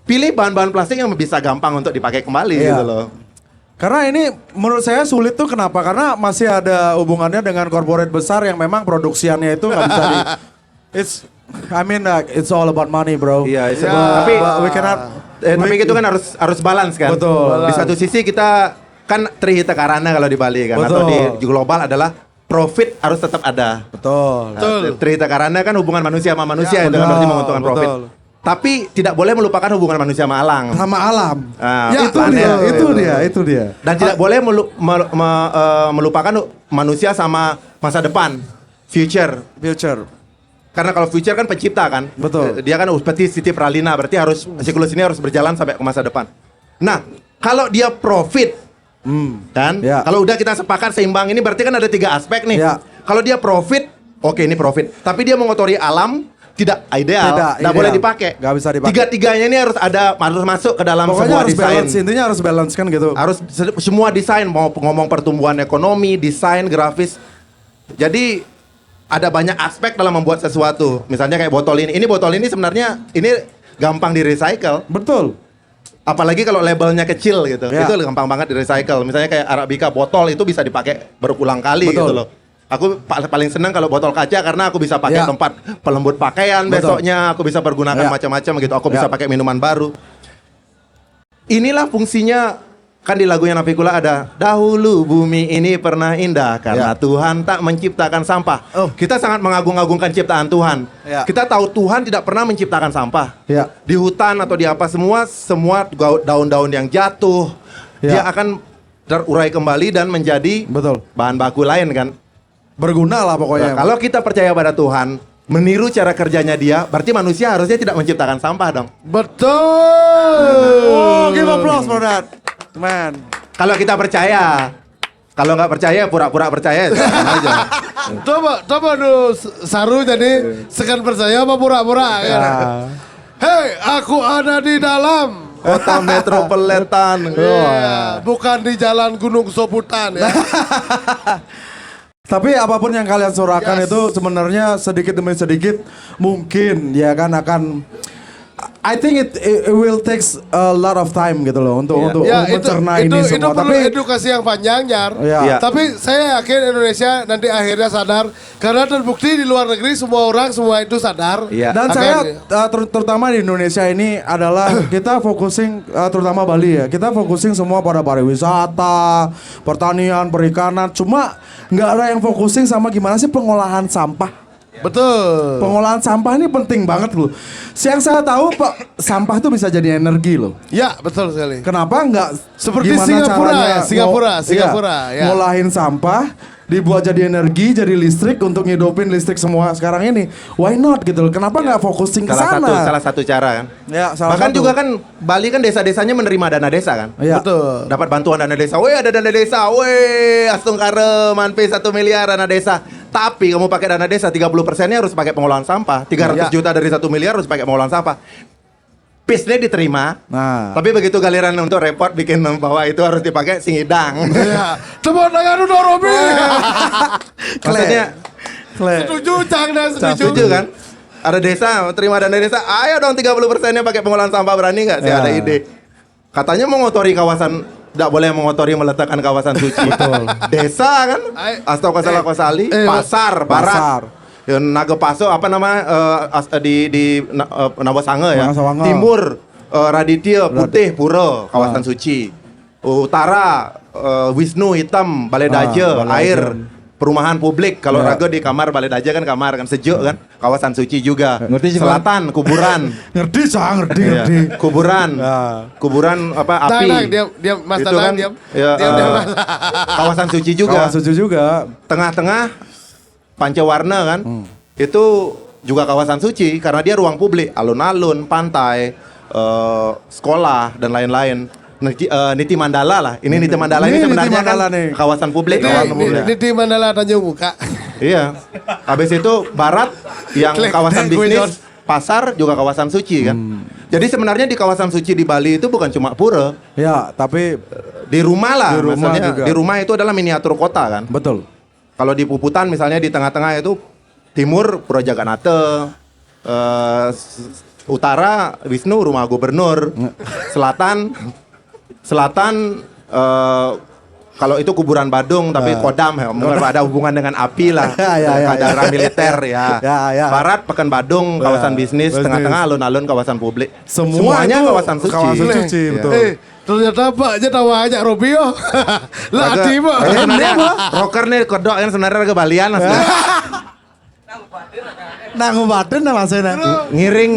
Pilih bahan-bahan plastik yang bisa gampang untuk dipakai kembali Iya. gitu loh. Karena ini menurut saya sulit tuh kenapa? Karena masih ada hubungannya dengan corporate besar yang memang produksiannya itu nggak bisa di. It's all about money, bro. Iya, Tapi tapi we cannot. tapi itu kan harus balance kan. Betul. Di satu sisi kita kan trihita karana kalau di Bali kan, atau Betul. di global adalah profit harus tetap ada. Betul. Nah, trihita karana kan hubungan manusia sama manusia, itu kan betul, berarti menguntungkan profit. betul. Tapi tidak boleh melupakan hubungan manusia sama alam. Sama alam. Ah, Ya, itu planet. dia, itu dia. Dan tidak boleh melupakan manusia sama masa depan, future. Future. Karena kalau future kan pencipta kan. Betul. Dia kan seperti Siti Pralina, berarti harus siklus ini harus berjalan sampai ke masa depan. Nah, kalau dia profit, kan? Ya. Kalau udah kita sepakat seimbang ini berarti kan ada 3 aspek nih. Ya. Kalau dia profit, oke ini profit. Tapi dia mengotori alam, tidak ideal, Tidak tidak boleh ideal. dipakai. Nggak bisa dipakai. Tiga-tiganya ini harus masuk ke dalam Pokoknya sebuah harus desain. balance, intinya harus balance kan gitu. Harus semua desain, mau ngomong pertumbuhan ekonomi, desain, grafis. Jadi ada banyak aspek dalam membuat sesuatu. Misalnya kayak botol ini. Ini botol ini sebenarnya ini gampang di recycle. Betul. Apalagi kalau labelnya kecil gitu. Ya. Itu gampang banget di recycle. Misalnya kayak Arabica botol itu bisa dipakai berulang kali Betul. gitu loh. Aku paling senang kalau botol kaca karena aku bisa pakai Ya. tempat pelembut pakaian Betul. besoknya. Aku bisa pergunakan Ya. macam-macam gitu. Aku bisa Ya. pakai minuman baru. Inilah fungsinya. Kan di lagunya Nafikula ada dahulu bumi ini pernah indah karena Ya. Tuhan tak menciptakan sampah. Oh. Kita sangat mengagung-agungkan ciptaan Tuhan. Ya. Kita tahu Tuhan tidak pernah menciptakan sampah. Ya. Di hutan atau di apa semua daun-daun yang jatuh Ya. dia akan terurai kembali dan menjadi Betul. bahan baku lain kan. Berguna lah pokoknya. Nah, kalau kita percaya pada Tuhan, meniru cara kerjanya dia, berarti manusia harusnya tidak menciptakan sampah dong. Betul. Oh, give applause for that. Man. Kalau kita percaya, kalau nggak percaya pura-pura percaya jangan aja. Coba dulu Saru jadi sekan percaya apa pura-pura kan? Hei, aku ada di dalam. Kota metropolitan. Iya, bukan di jalan Gunung Soputan ya. Tapi apapun yang kalian suarakan itu sebenarnya sedikit demi sedikit mungkin ya kan akan I think it will takes a lot of time gitu loh untuk Ya, mencerna ini itu semua. perlu Tapi edukasi yang panjang, Jar. Ya. Ya. Tapi saya yakin Indonesia nanti akhirnya sadar karena terbukti di luar negeri semua orang semua itu sadar. Iya. dan Akan- saya terutama di Indonesia ini adalah kita focusing terutama Bali ya. Kita focusing semua pada pariwisata, pertanian, perikanan. Cuma nggak ada yang focusing sama gimana sih pengolahan sampah. Betul. Pengolahan sampah ini penting banget loh. Yang saya tahu Pak, sampah itu bisa jadi energi loh. Ya, betul sekali. Kenapa nggak Seperti gimana Singapura caranya ya, Singapura, ya. ngolahin sampah dibuat jadi energi, jadi listrik untuk ngidupin listrik semua sekarang ini. Why not gitu loh. Kenapa nggak fokusin ke sana? Salah satu cara kan. Ya, salah Bahkan satu. juga kan Bali kan desa-desanya menerima dana desa kan. Iya. Betul. Dapat bantuan dana desa. Weh ada dana desa. Weh Astung Kare manpe 1 miliar dana desa. Tapi kamu pakai dana desa 30%-nya harus pakai pengolahan sampah. 300 juta dari 1 miliar harus pakai pengolahan sampah. Pisnya diterima. Nah. Tapi begitu galiran untuk report bikin bahwa itu harus dipakai singidang. Ya. Tepuk tangan dulu Robi. Maksudnya Setuju Cang dan setuju kan? Ada desa terima dana desa. Ayo dong 30%-nya pakai pengolahan sampah, berani nggak? Saya ada ide. Katanya mengotori kawasan, tidak boleh mengotori meletakkan kawasan suci. Desa kan, Astagfirullahaladzim, pasar barat, ya, Naga Paso apa nama di Nawasange ya, Nawasange. timur Raditya Putih Pura kawasan suci, utara Wisnu Hitam Balai Daja air. Perumahan publik, kalau raga di kamar Balai Daja kan kamar kan sejuk kan, kawasan suci juga. Ngerti sih, Selatan kuburan. Ngerti Cang, ngerti. Iya. Kuburan apa api. Diam Mas Itu Tanang, kan, diam. ya, Diam. kawasan suci juga. Kawasan suci juga. Tengah-tengah Pancawarna kan. Itu juga kawasan suci karena dia ruang publik, alun-alun, pantai, sekolah dan lain-lain. Niti Mandala lah. Ini Niti Mandala ini Ini sebenarnya Niti Mandala kan nih. kawasan publik. Ini di Mandala Tanjung Muka. Iya. Habis itu barat yang Klek, kawasan klek, bisnis, pasar juga kawasan suci kan. Jadi sebenarnya di kawasan suci di Bali itu bukan cuma pura, Ya, tapi di rumah lah. Di rumah Maksudnya juga. di rumah itu adalah miniatur kota kan. betul. Kalau di Puputan misalnya di tengah-tengah itu timur Pura Jaganate, utara Wisnu rumah gubernur, selatan kalau itu kuburan Badung tapi Kodam ya, mungkin ada hubungan dengan api lah, Ya. daerah militer ya. Ya. Barat Pekan Badung kawasan bisnis, bisnis. tengah-tengah alun-alun kawasan publik. itu Semuanya kawasan suci. Kawasan suci, Iya. betul. Ternyata Pak aja tahu aja Robi yo. Lah Raga- ati Pak. Raga sebenarnya rocker nih kodok kan sebenarnya raga Balian lah sebenarnya. Nah, ngobatin lah maksudnya. Ngiring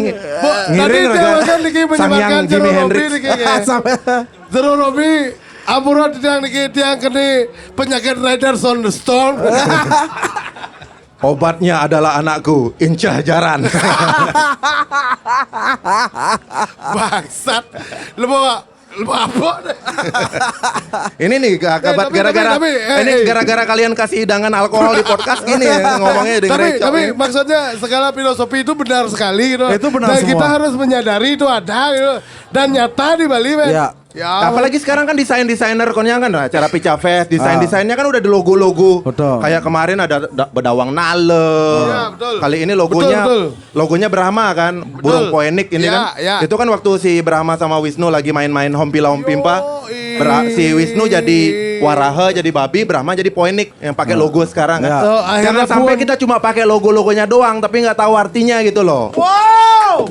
Tadi raga dia kan niki Sangyang menyebarkan Jimi Jero Robi Hendrix. niki. Jero Robi ampura tiang niki tiang kena penyakit Riders on the Storm. Obatnya adalah anakku, Incah Jaran. Bangsat. Lu bawa apa? Ini nih tapi- gara-gara tapi- gara-gara kalian kasih hidangan alkohol di podcast gini ya, ngomongnya dengan recok Tapi ya. maksudnya segala filosofi itu benar sekali gitu. Itu benar Dan kita semua. harus menyadari itu ada gitu. Dan nyata di Bali men. Ya. Apalagi sekarang kan desainer konya kan acara Pica Fest, desainnya kan udah di logo-logo. Betul. Kayak kemarin ada Bedawang Nale. Iya, betul. Kali ini logonya Betul. logonya Brahma kan, burung poenik ini Iya, kan. iya. Itu kan waktu si Brahma sama Wisnu lagi main-main hompila-hompimpa. Yoi. Si Wisnu jadi waraha, jadi babi, Brahma jadi poenik yang pakai logo sekarang kan. Ya. So, akhirnya Jangan sampai pun- kita cuma pakai logo-logonya doang tapi nggak tahu artinya gitu loh. Wow!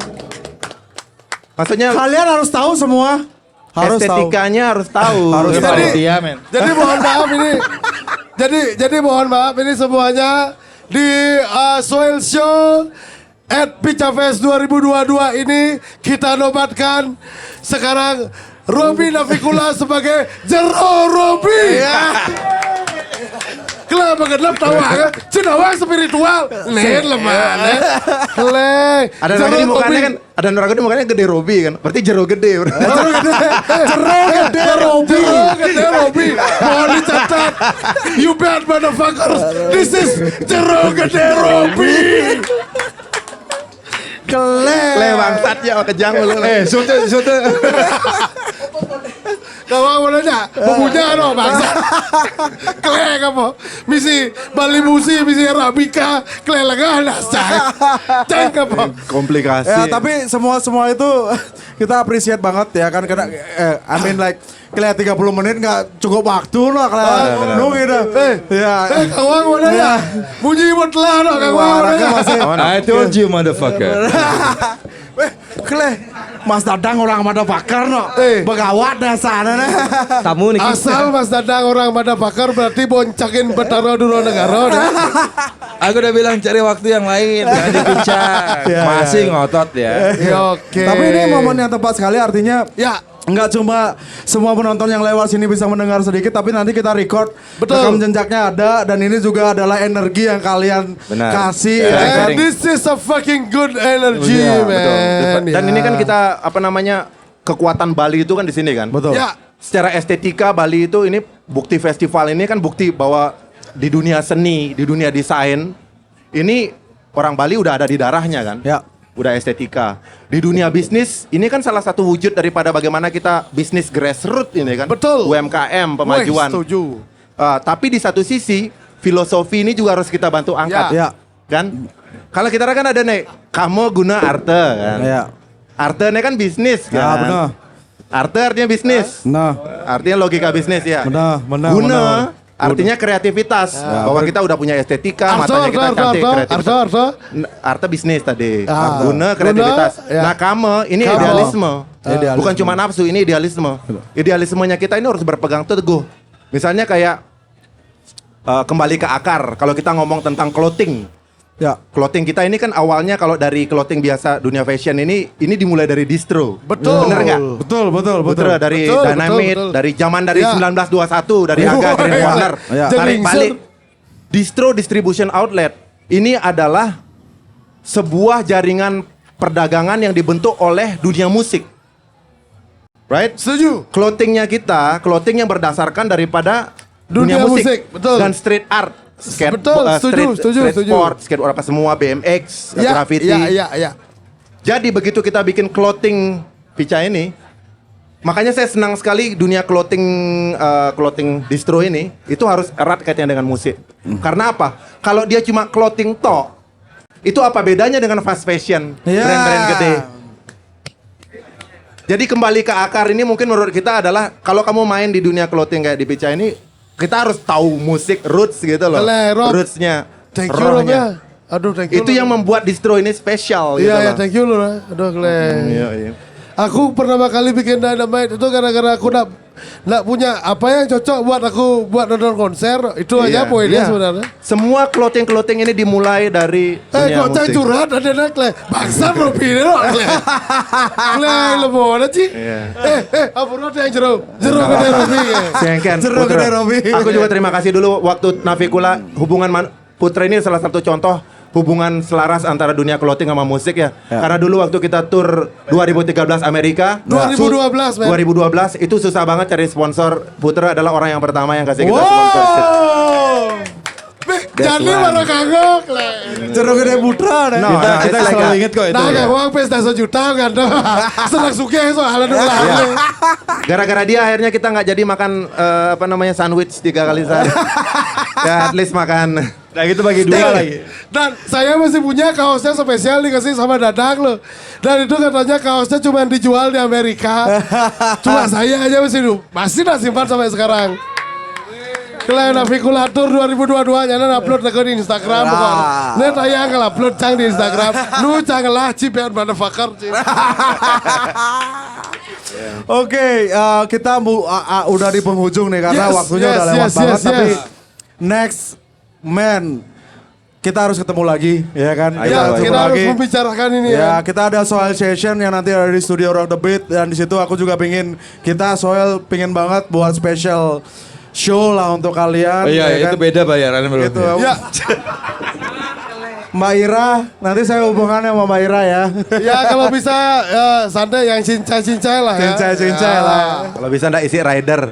Maksudnya Kalian harus tahu semua. Harus tahu. estetikanya harus tahu. Harus gitu. tahu. Iya men. Jadi mohon maaf ini. Jadi mohon maaf ini semuanya di Soil Show at Pica Fest 2022 ini kita nobatkan sekarang Robi Navikula sebagai Jero Robi. Kenapa genap tawa kan? Cenawang spiritual. Nih lemah. Kleng. Ada neraka di mukanya kan, ada neraka di mukanya gede Robi kan. Berarti jero gede. Jero gede Robi. Jero gede Robi. Mohon dicatat. You bad motherfuckers. This is Jero gede Robi. Le bangsat ya kejang lu. Soto. Kawan bolehnya, punya no bangsa. Kleng apa? Misi Bali Musi, misi Arabika, kleng lengan nasa. Ceng apa? Komplikasi. Ya, tapi semua itu kita appreciate banget ya kan karena I mean like kalian 30 menit nggak cukup waktu loh kalian. Nu gitu. Ya. Kawan bolehnya. Bunyi mutlak no kawan Wah, bolehnya. masih. I told you motherfucker. Kle, Mas Dadang orang motherfucker no. Begawat dah sana nah. Tamu nih. Asal Mas Dadang orang motherfucker berarti boncakin Betara Duro Negara. Aku udah bilang cari waktu yang lain, jangan dibincang. Masih ngotot ya. Oke. Tapi ini momen yang tepat sekali artinya Ya. nggak cuma semua penonton yang lewat sini bisa mendengar sedikit, tapi nanti kita record, Betul. rekam jejaknya ada, dan ini juga adalah energi yang kalian Benar. kasih. Ya, ya kan? And this is a fucking good energy, Iya, man. Dan Ya. ini kan kita apa namanya kekuatan Bali itu kan di sini kan. Betul. Ya. Secara estetika Bali itu ini bukti festival ini kan bukti bahwa di dunia seni, di dunia desain ini orang Bali udah ada di darahnya kan. Ya. Udah estetika. Di dunia bisnis ini kan salah satu wujud daripada bagaimana kita bisnis grassroots ini kan. Betul. UMKM, pemajuan. Wih, setuju. Tapi di satu sisi filosofi ini juga harus kita bantu angkat. Ya. Kan? Kalau kita kan ada nih, kamu guna arte kan. Ya. Arte ini kan bisnis kan. Ya, benar. Arte artinya bisnis. Nah, Artinya logika bisnis ya. benar, benar. Guna benar. artinya kreativitas. Bahwa kita udah punya estetika, matanya kita cantik, kreativitas. Arte bisnis tadi. Ah. Guna kreativitas. Guna, ya. Nah, kamu ini Kamu. idealisme. Idealisme. Bukan cuma nafsu, ini idealisme. Idealismenya kita ini harus berpegang teguh. Misalnya kayak kembali ke akar. Kalau kita ngomong tentang clothing. Ya. Clothing kita ini kan awalnya kalau dari clothing biasa dunia fashion ini dimulai dari distro. Betul. Bener nggak? Betul, betul, betul. Betul, dari Betul, Dynamite, betul. dari zaman dari Ya. 1921 dari Aga Green iya. Warner. Ya. Tarik Jadi balik. Distro distribution outlet ini adalah sebuah jaringan perdagangan yang dibentuk oleh dunia musik. Right? Setuju. Clothingnya kita, clothing yang berdasarkan daripada Dunia dunia musik, musik, betul. dan street art. Betul, setuju, setuju, street setuju. sport, skate apa semua, BMX, Ya, graffiti. ya. Jadi begitu kita bikin clothing Pica ini, makanya saya senang sekali dunia clothing distro ini itu harus erat kaitannya dengan musik. Karena apa? Kalau dia cuma clothing tok, itu apa bedanya dengan fast fashion, Ya. brand-brand gede? Jadi kembali ke akar ini mungkin menurut kita adalah kalau kamu main di dunia clothing kayak di Pica ini, kita harus tahu musik roots gitu loh. Boleh, Rob. Rootsnya, Thank you, Rob, rohnya. ya. Aduh, thank you. Itu yang membuat distro ini spesial gitu Iya, ya, loh. thank you lu lah. Aduh, Glenn. Iya, iya. Aku pertama kali bikin Dynamite itu gara-gara aku nggak punya apa yang cocok buat aku buat nonton konser. Itu aja Iya, poinnya iya. sebenarnya. Semua clothing ini dimulai dari dunia Kok cai musik. curhat ada nak le. Bangsa Robi ini loh le. Le lemona sih. Apa ada yang jeruk? Jeruk ada Robi. Sengken, Jeruk Putra. gede, Robi. Aku juga terima kasih dulu waktu Navikula hubungan Putra ini salah satu contoh hubungan selaras antara dunia clothing sama musik ya. Karena dulu waktu kita tur 2013 Amerika, 2012, men. 2012 itu susah banget cari sponsor. Putra adalah orang yang pertama yang kasih kita sponsorship. Jadi mana kagok le. Jeruk gede putra. No, Kita it's like selalu a- inget kok itu. Nah, kayak uang pesta sejuta kan tuh. Senang suka soalnya dulu lah. Gara-gara dia akhirnya kita nggak jadi makan apa namanya sandwich 3 kali sehari. Ya at least makan. Nah gitu bagi dua lagi. Dan saya masih punya kaosnya spesial dikasih sama Dadang loh. Dan itu katanya kaosnya cuma dijual di Amerika. Cuma saya aja masih simpan sampai sekarang. Kalian Navikulatur 2022 nyana upload lagi di Instagram bukan. Ini tayang kalau upload cang di Instagram. Nu janganlah cipian motherfucker. Oke, kita udah di penghujung nih karena Yes, waktunya yes, udah lewat yes, banget. yes, Tapi yes. next, man, kita harus ketemu lagi, ya kan? Ya, ketemu kita harus membicarakan ini Ya, ya. kita ada soal session yang nanti ada di studio Rock the Beat, dan di situ aku juga pingin banget buat special show lah untuk kalian. Oh iya, ya itu kan? beda bayarannya bro. Gitu. Ya, Mbak Ira, nanti saya hubungannya sama Mbak Ira ya. ya kalau bisa santai yang cincai-cincai lah ya. Cincai-cincai lah. Kalau bisa ndak isi rider.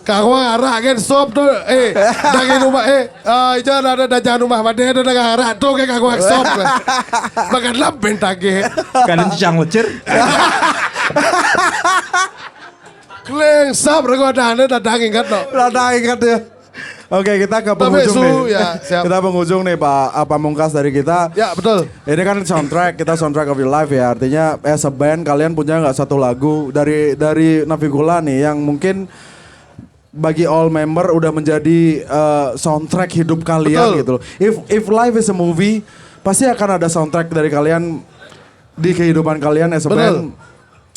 Kau arah kan sop tuh, daging rumah, jangan ada dajangan rumah, mana ada dagang arah tuh kayak kau sop, makan laben tage, Kan cang lecir. kleng sop, rego ada daging kan tuh. Rada ingat ya. Oke, kita ke Tapi penghujung nih. ya, siap. Kita penghujung nih Pak Pamungkas dari kita. Ya betul. Ini kan soundtrack of your life ya. Artinya as a band kalian punya nggak satu lagu dari Navikula nih yang mungkin bagi all member udah menjadi soundtrack hidup kalian Betul. gitu loh. If life is a movie, pasti akan ada soundtrack dari kalian di kehidupan kalian as a band.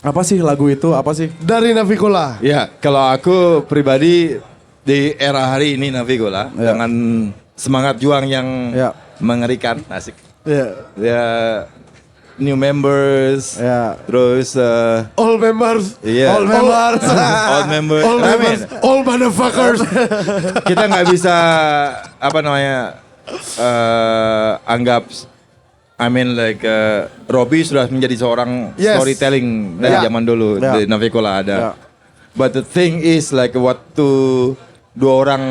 Apa sih lagu itu? Apa sih? Dari Navicula. Ya, kalau aku pribadi di era hari ini Navicula dengan semangat juang yang mengerikan, asik. Ya, new members, terus All members. All members. All members. All members. All motherfuckers. Kita nggak bisa anggap Robby sudah menjadi seorang storytelling dari zaman dulu di Navicula ada. But the thing is waktu dua orang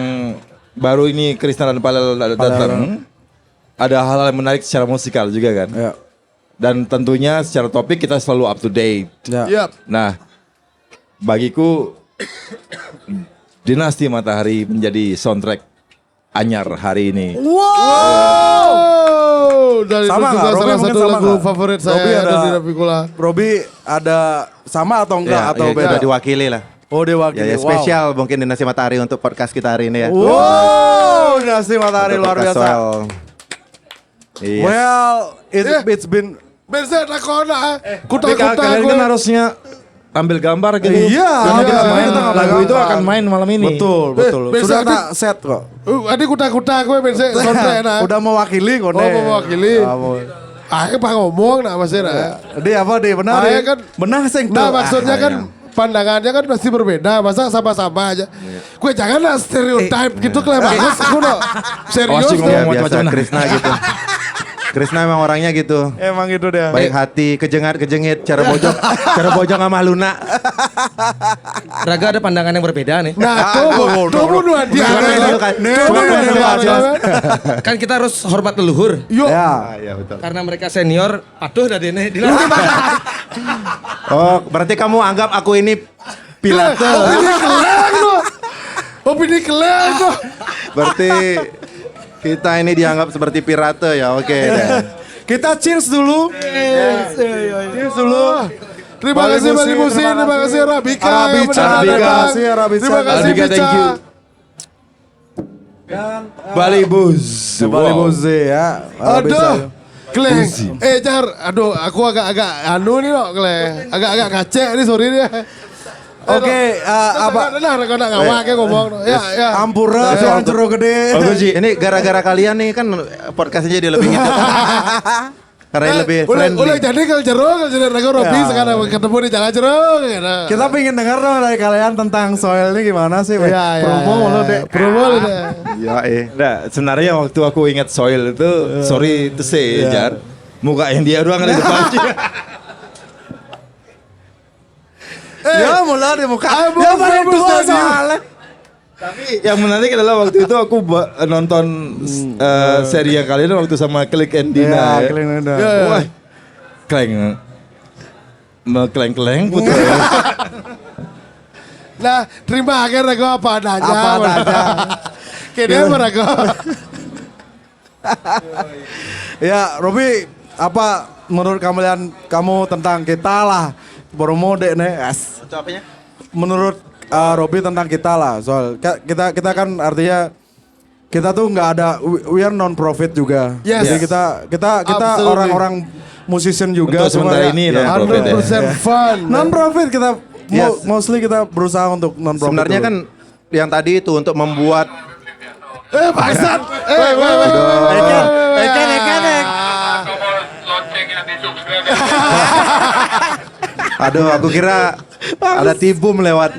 baru ini Krisna dan Palel datang, ada hal-hal yang menarik secara musikal juga kan. Dan tentunya secara topik kita selalu up to date. Nah, bagiku Dinasti Matahari menjadi soundtrack anyar hari ini. Dan Sama itu juga nggak? Robby salah mungkin satu sama lagu nggak? favorit Robby saya ada- dari Navicula. Robby ada sama atau enggak atau ya, beda? kita diwakili lah. Oh diwakili. Ya, spesial mungkin Dinasti Matahari untuk podcast kita hari ini ya. Wow, Dinasti Matahari Untuk luar podcast biasa. Soil. Iya. Well, it's been Bensin nakona. Kuta Kalian kan harusnya ambil gambar gitu. Iya, Karena kita iya, main, kita ngambil lagu itu gambar. akan main malam ini. betul. besok Sudah nanti- tak set kok. Adi kuta-kuta gue bensin sontek nah. Udah mewakili kok. Oh, mewakili. Pak ngomong nah Mas Era. Dia apa dia benar? Ah, ya ya? kan. Benar sing Nah tuh. maksudnya kan pandangannya kan pasti berbeda. Masa sama-sama aja. Gue janganlah stereotype gitu kelem bagus. Gue udah serius Awas, tuh. ngomong Ya, macam-macam biasa nah. Krisna gitu. Krisna emang orangnya gitu. Emang itu dia. Baik hati, kejengat-kejengit, cara bojong sama Luna. Raga ada pandangan yang berbeda nih. Nah, tunggu dua dia. Kan kita harus hormat leluhur. Yuk. Ya. Iya betul. Karena mereka senior, patuh dari ini. Oh, berarti kamu anggap aku ini Pilato. Opini keleng lo. Opini keleng lo. Berarti kita ini dianggap seperti pirate ya. Oke deh. Kita cheers dulu. Cheers dulu. Terima kasih Bali Musin, terima kasih Rabika. yang Arabica, benar-benar terima datang. kasih, Arabica. Terima kasih Arabica, thank Bica. you. Bali Bus. Bali Muzi ya. Arabica. Aduh, Kleng. Jar, aduh aku agak-agak anu nih loh, Kleng. Agak-agak kacek nih, sorry nih. Oke, apa? Nah, kau nak ngawak ya ngomong. Ya. Ampura yang jeruk gede. Ini gara-gara kalian nih kan podcastnya jadi lebih hidup. Karena lebih Udah friendly. jadi kalau jadi Raga Robi sekarang ketemu di jalan jeruk. gitu. Kita pengen dengar dong dari kalian tentang soil ini gimana sih? Weh? Iya, Promo lo deh. Promo deh. Ya Nah, sebenarnya waktu aku ingat Soil itu, sorry to say, Jar, muka yang dia doang ada di depan. Ya mulai di muka. Abu, Ya paling Abu, tua Abu. soalnya. Tapi yang menarik adalah waktu itu aku nonton seri yang kalian waktu sama Klik and Dina. Ya, kalian udah. Wah, kleng. Mekleng-kleng putra. Nah, terima kasih Raga apa adanya. Apa adanya. Kayaknya apa Raga? Ya, Robi, apa menurut kamu tentang kita lah? Promo deh nih. Itu apanya? Menurut Robi tentang kita lah, soal kita kan artinya kita tuh nggak ada, we are non profit juga. Yes. Jadi kita Absolutely. orang-orang musician juga. Untuk sementara cuma ini ya, non-profit ya. 100% fun. non profit kita Yes. mostly kita berusaha untuk non profit. Sebenarnya kan yang tadi itu untuk membuat Bangsat. aduh aku kira ada tibum lewat.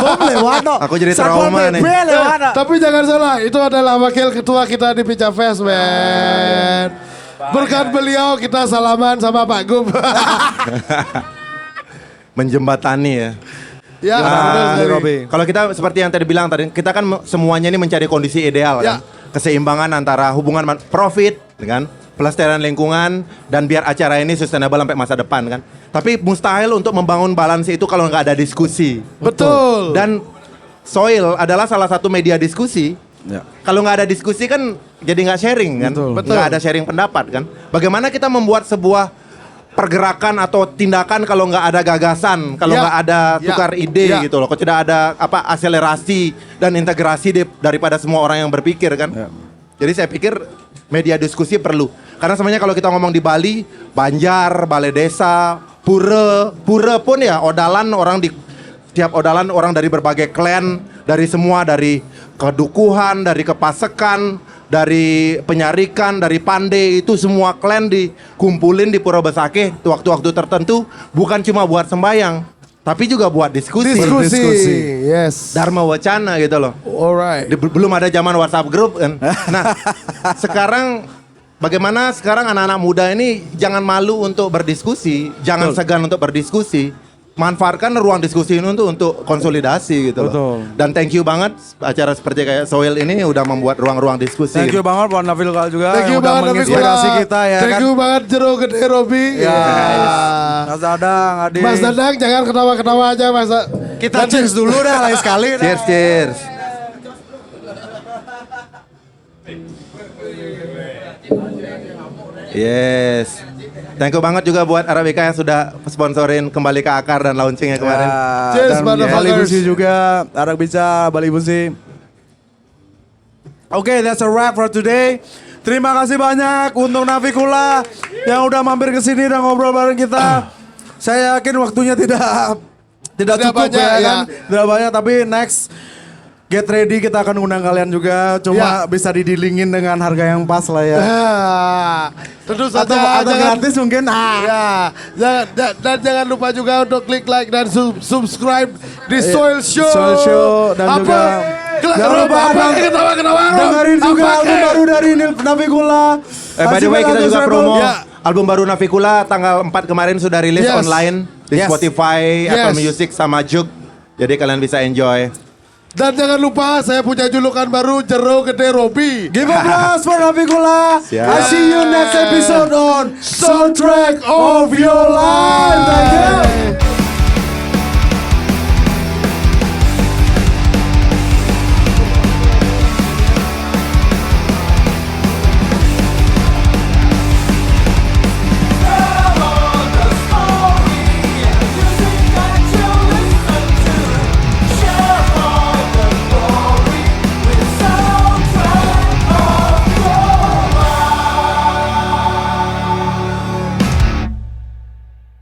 Bom lewat no. Aku jadi trauma nih. Tapi jangan salah, itu adalah wakil ketua kita di Pica Fest, men. Berkat beliau kita salaman sama Pak Gub. Menjembatani ya. Ya, Nah, betul sekali. Robi. Kalau kita seperti yang tadi bilang tadi, kita kan semuanya ini mencari kondisi ideal Ya. kan. Keseimbangan antara hubungan profit kan, pelestarian lingkungan dan biar acara ini sustainable sampai masa depan kan. Tapi mustahil untuk membangun balance itu kalau nggak ada diskusi. Betul. Dan Soil adalah salah satu media diskusi. Ya. Kalau nggak ada diskusi kan jadi nggak sharing kan, Betul. nggak ada sharing pendapat kan. Bagaimana kita membuat sebuah pergerakan atau tindakan kalau nggak ada gagasan, kalau Ya. nggak ada Ya. tukar ide Ya. gitu loh, kalau tidak ada apa akselerasi dan integrasi daripada semua orang yang berpikir kan. Ya. Jadi saya pikir media diskusi perlu. Karena sebenarnya kalau kita ngomong di Bali, Banjar, Balai Desa, Pura pun ya odalan orang di tiap odalan orang dari berbagai klan, dari semua, dari kedukuhan, dari kepasekan, dari penyarikan, dari Pande, itu semua klan dikumpulin di Pura Besakeh waktu-waktu tertentu, bukan cuma buat sembayang, tapi juga buat diskusi. Yes. Dharma wacana gitu loh. Alright. Belum ada zaman WhatsApp group kan. Nah, sekarang bagaimana sekarang anak-anak muda ini jangan malu untuk berdiskusi, jangan segan untuk berdiskusi. Manfaatkan ruang diskusi ini untuk konsolidasi gitu loh. Betul. Dan thank you banget acara seperti kayak Soil ini udah membuat ruang-ruang diskusi. Thank you banget buat Navilka juga Thank you yang udah banget menginspirasi Navikula. kita ya Thank kan. you banget Jero Gede Robi. Ya. Mas Dadang, Adi. Mas Dadang jangan ketawa-ketawa aja Mas. Kita cheers dulu deh lain sekali. dah. Cheers, cheers. Yes. Thank you banget juga buat Arabica yang sudah sponsorin kembali ke akar dan launchingnya kemarin. Ya, Cheers, dan motherfuckers. Bali Busi juga, Arabica, Bali Busi. Oke, that's a wrap for today. Terima kasih banyak untuk Navikula yang udah mampir ke sini dan ngobrol bareng kita. Saya yakin waktunya tidak cukup banyak, ya ya. kan. Tidak banyak, tapi next get ready kita akan undang kalian juga. Cuma Ya. bisa didilingin dengan harga yang pas lah ya. Tentu saja Atau gratis mungkin. Ya, dan jangan lupa juga untuk klik like dan subscribe di Soil Show. Soil Show dan juga jangan lupa ketawa-ketawa. dengerin juga album baru dari Navikula. By the way kita juga promo Ya. album baru Navikula tanggal 4 kemarin sudah rilis Yes. online di Yes. Spotify, Apple Yes. Music sama Juk. Jadi kalian bisa enjoy. Dan jangan lupa saya punya julukan baru Jero Gede Robi. Give a applause for Navikula. Siap. I see you next episode on Soundtrack of Your Life. Thank you.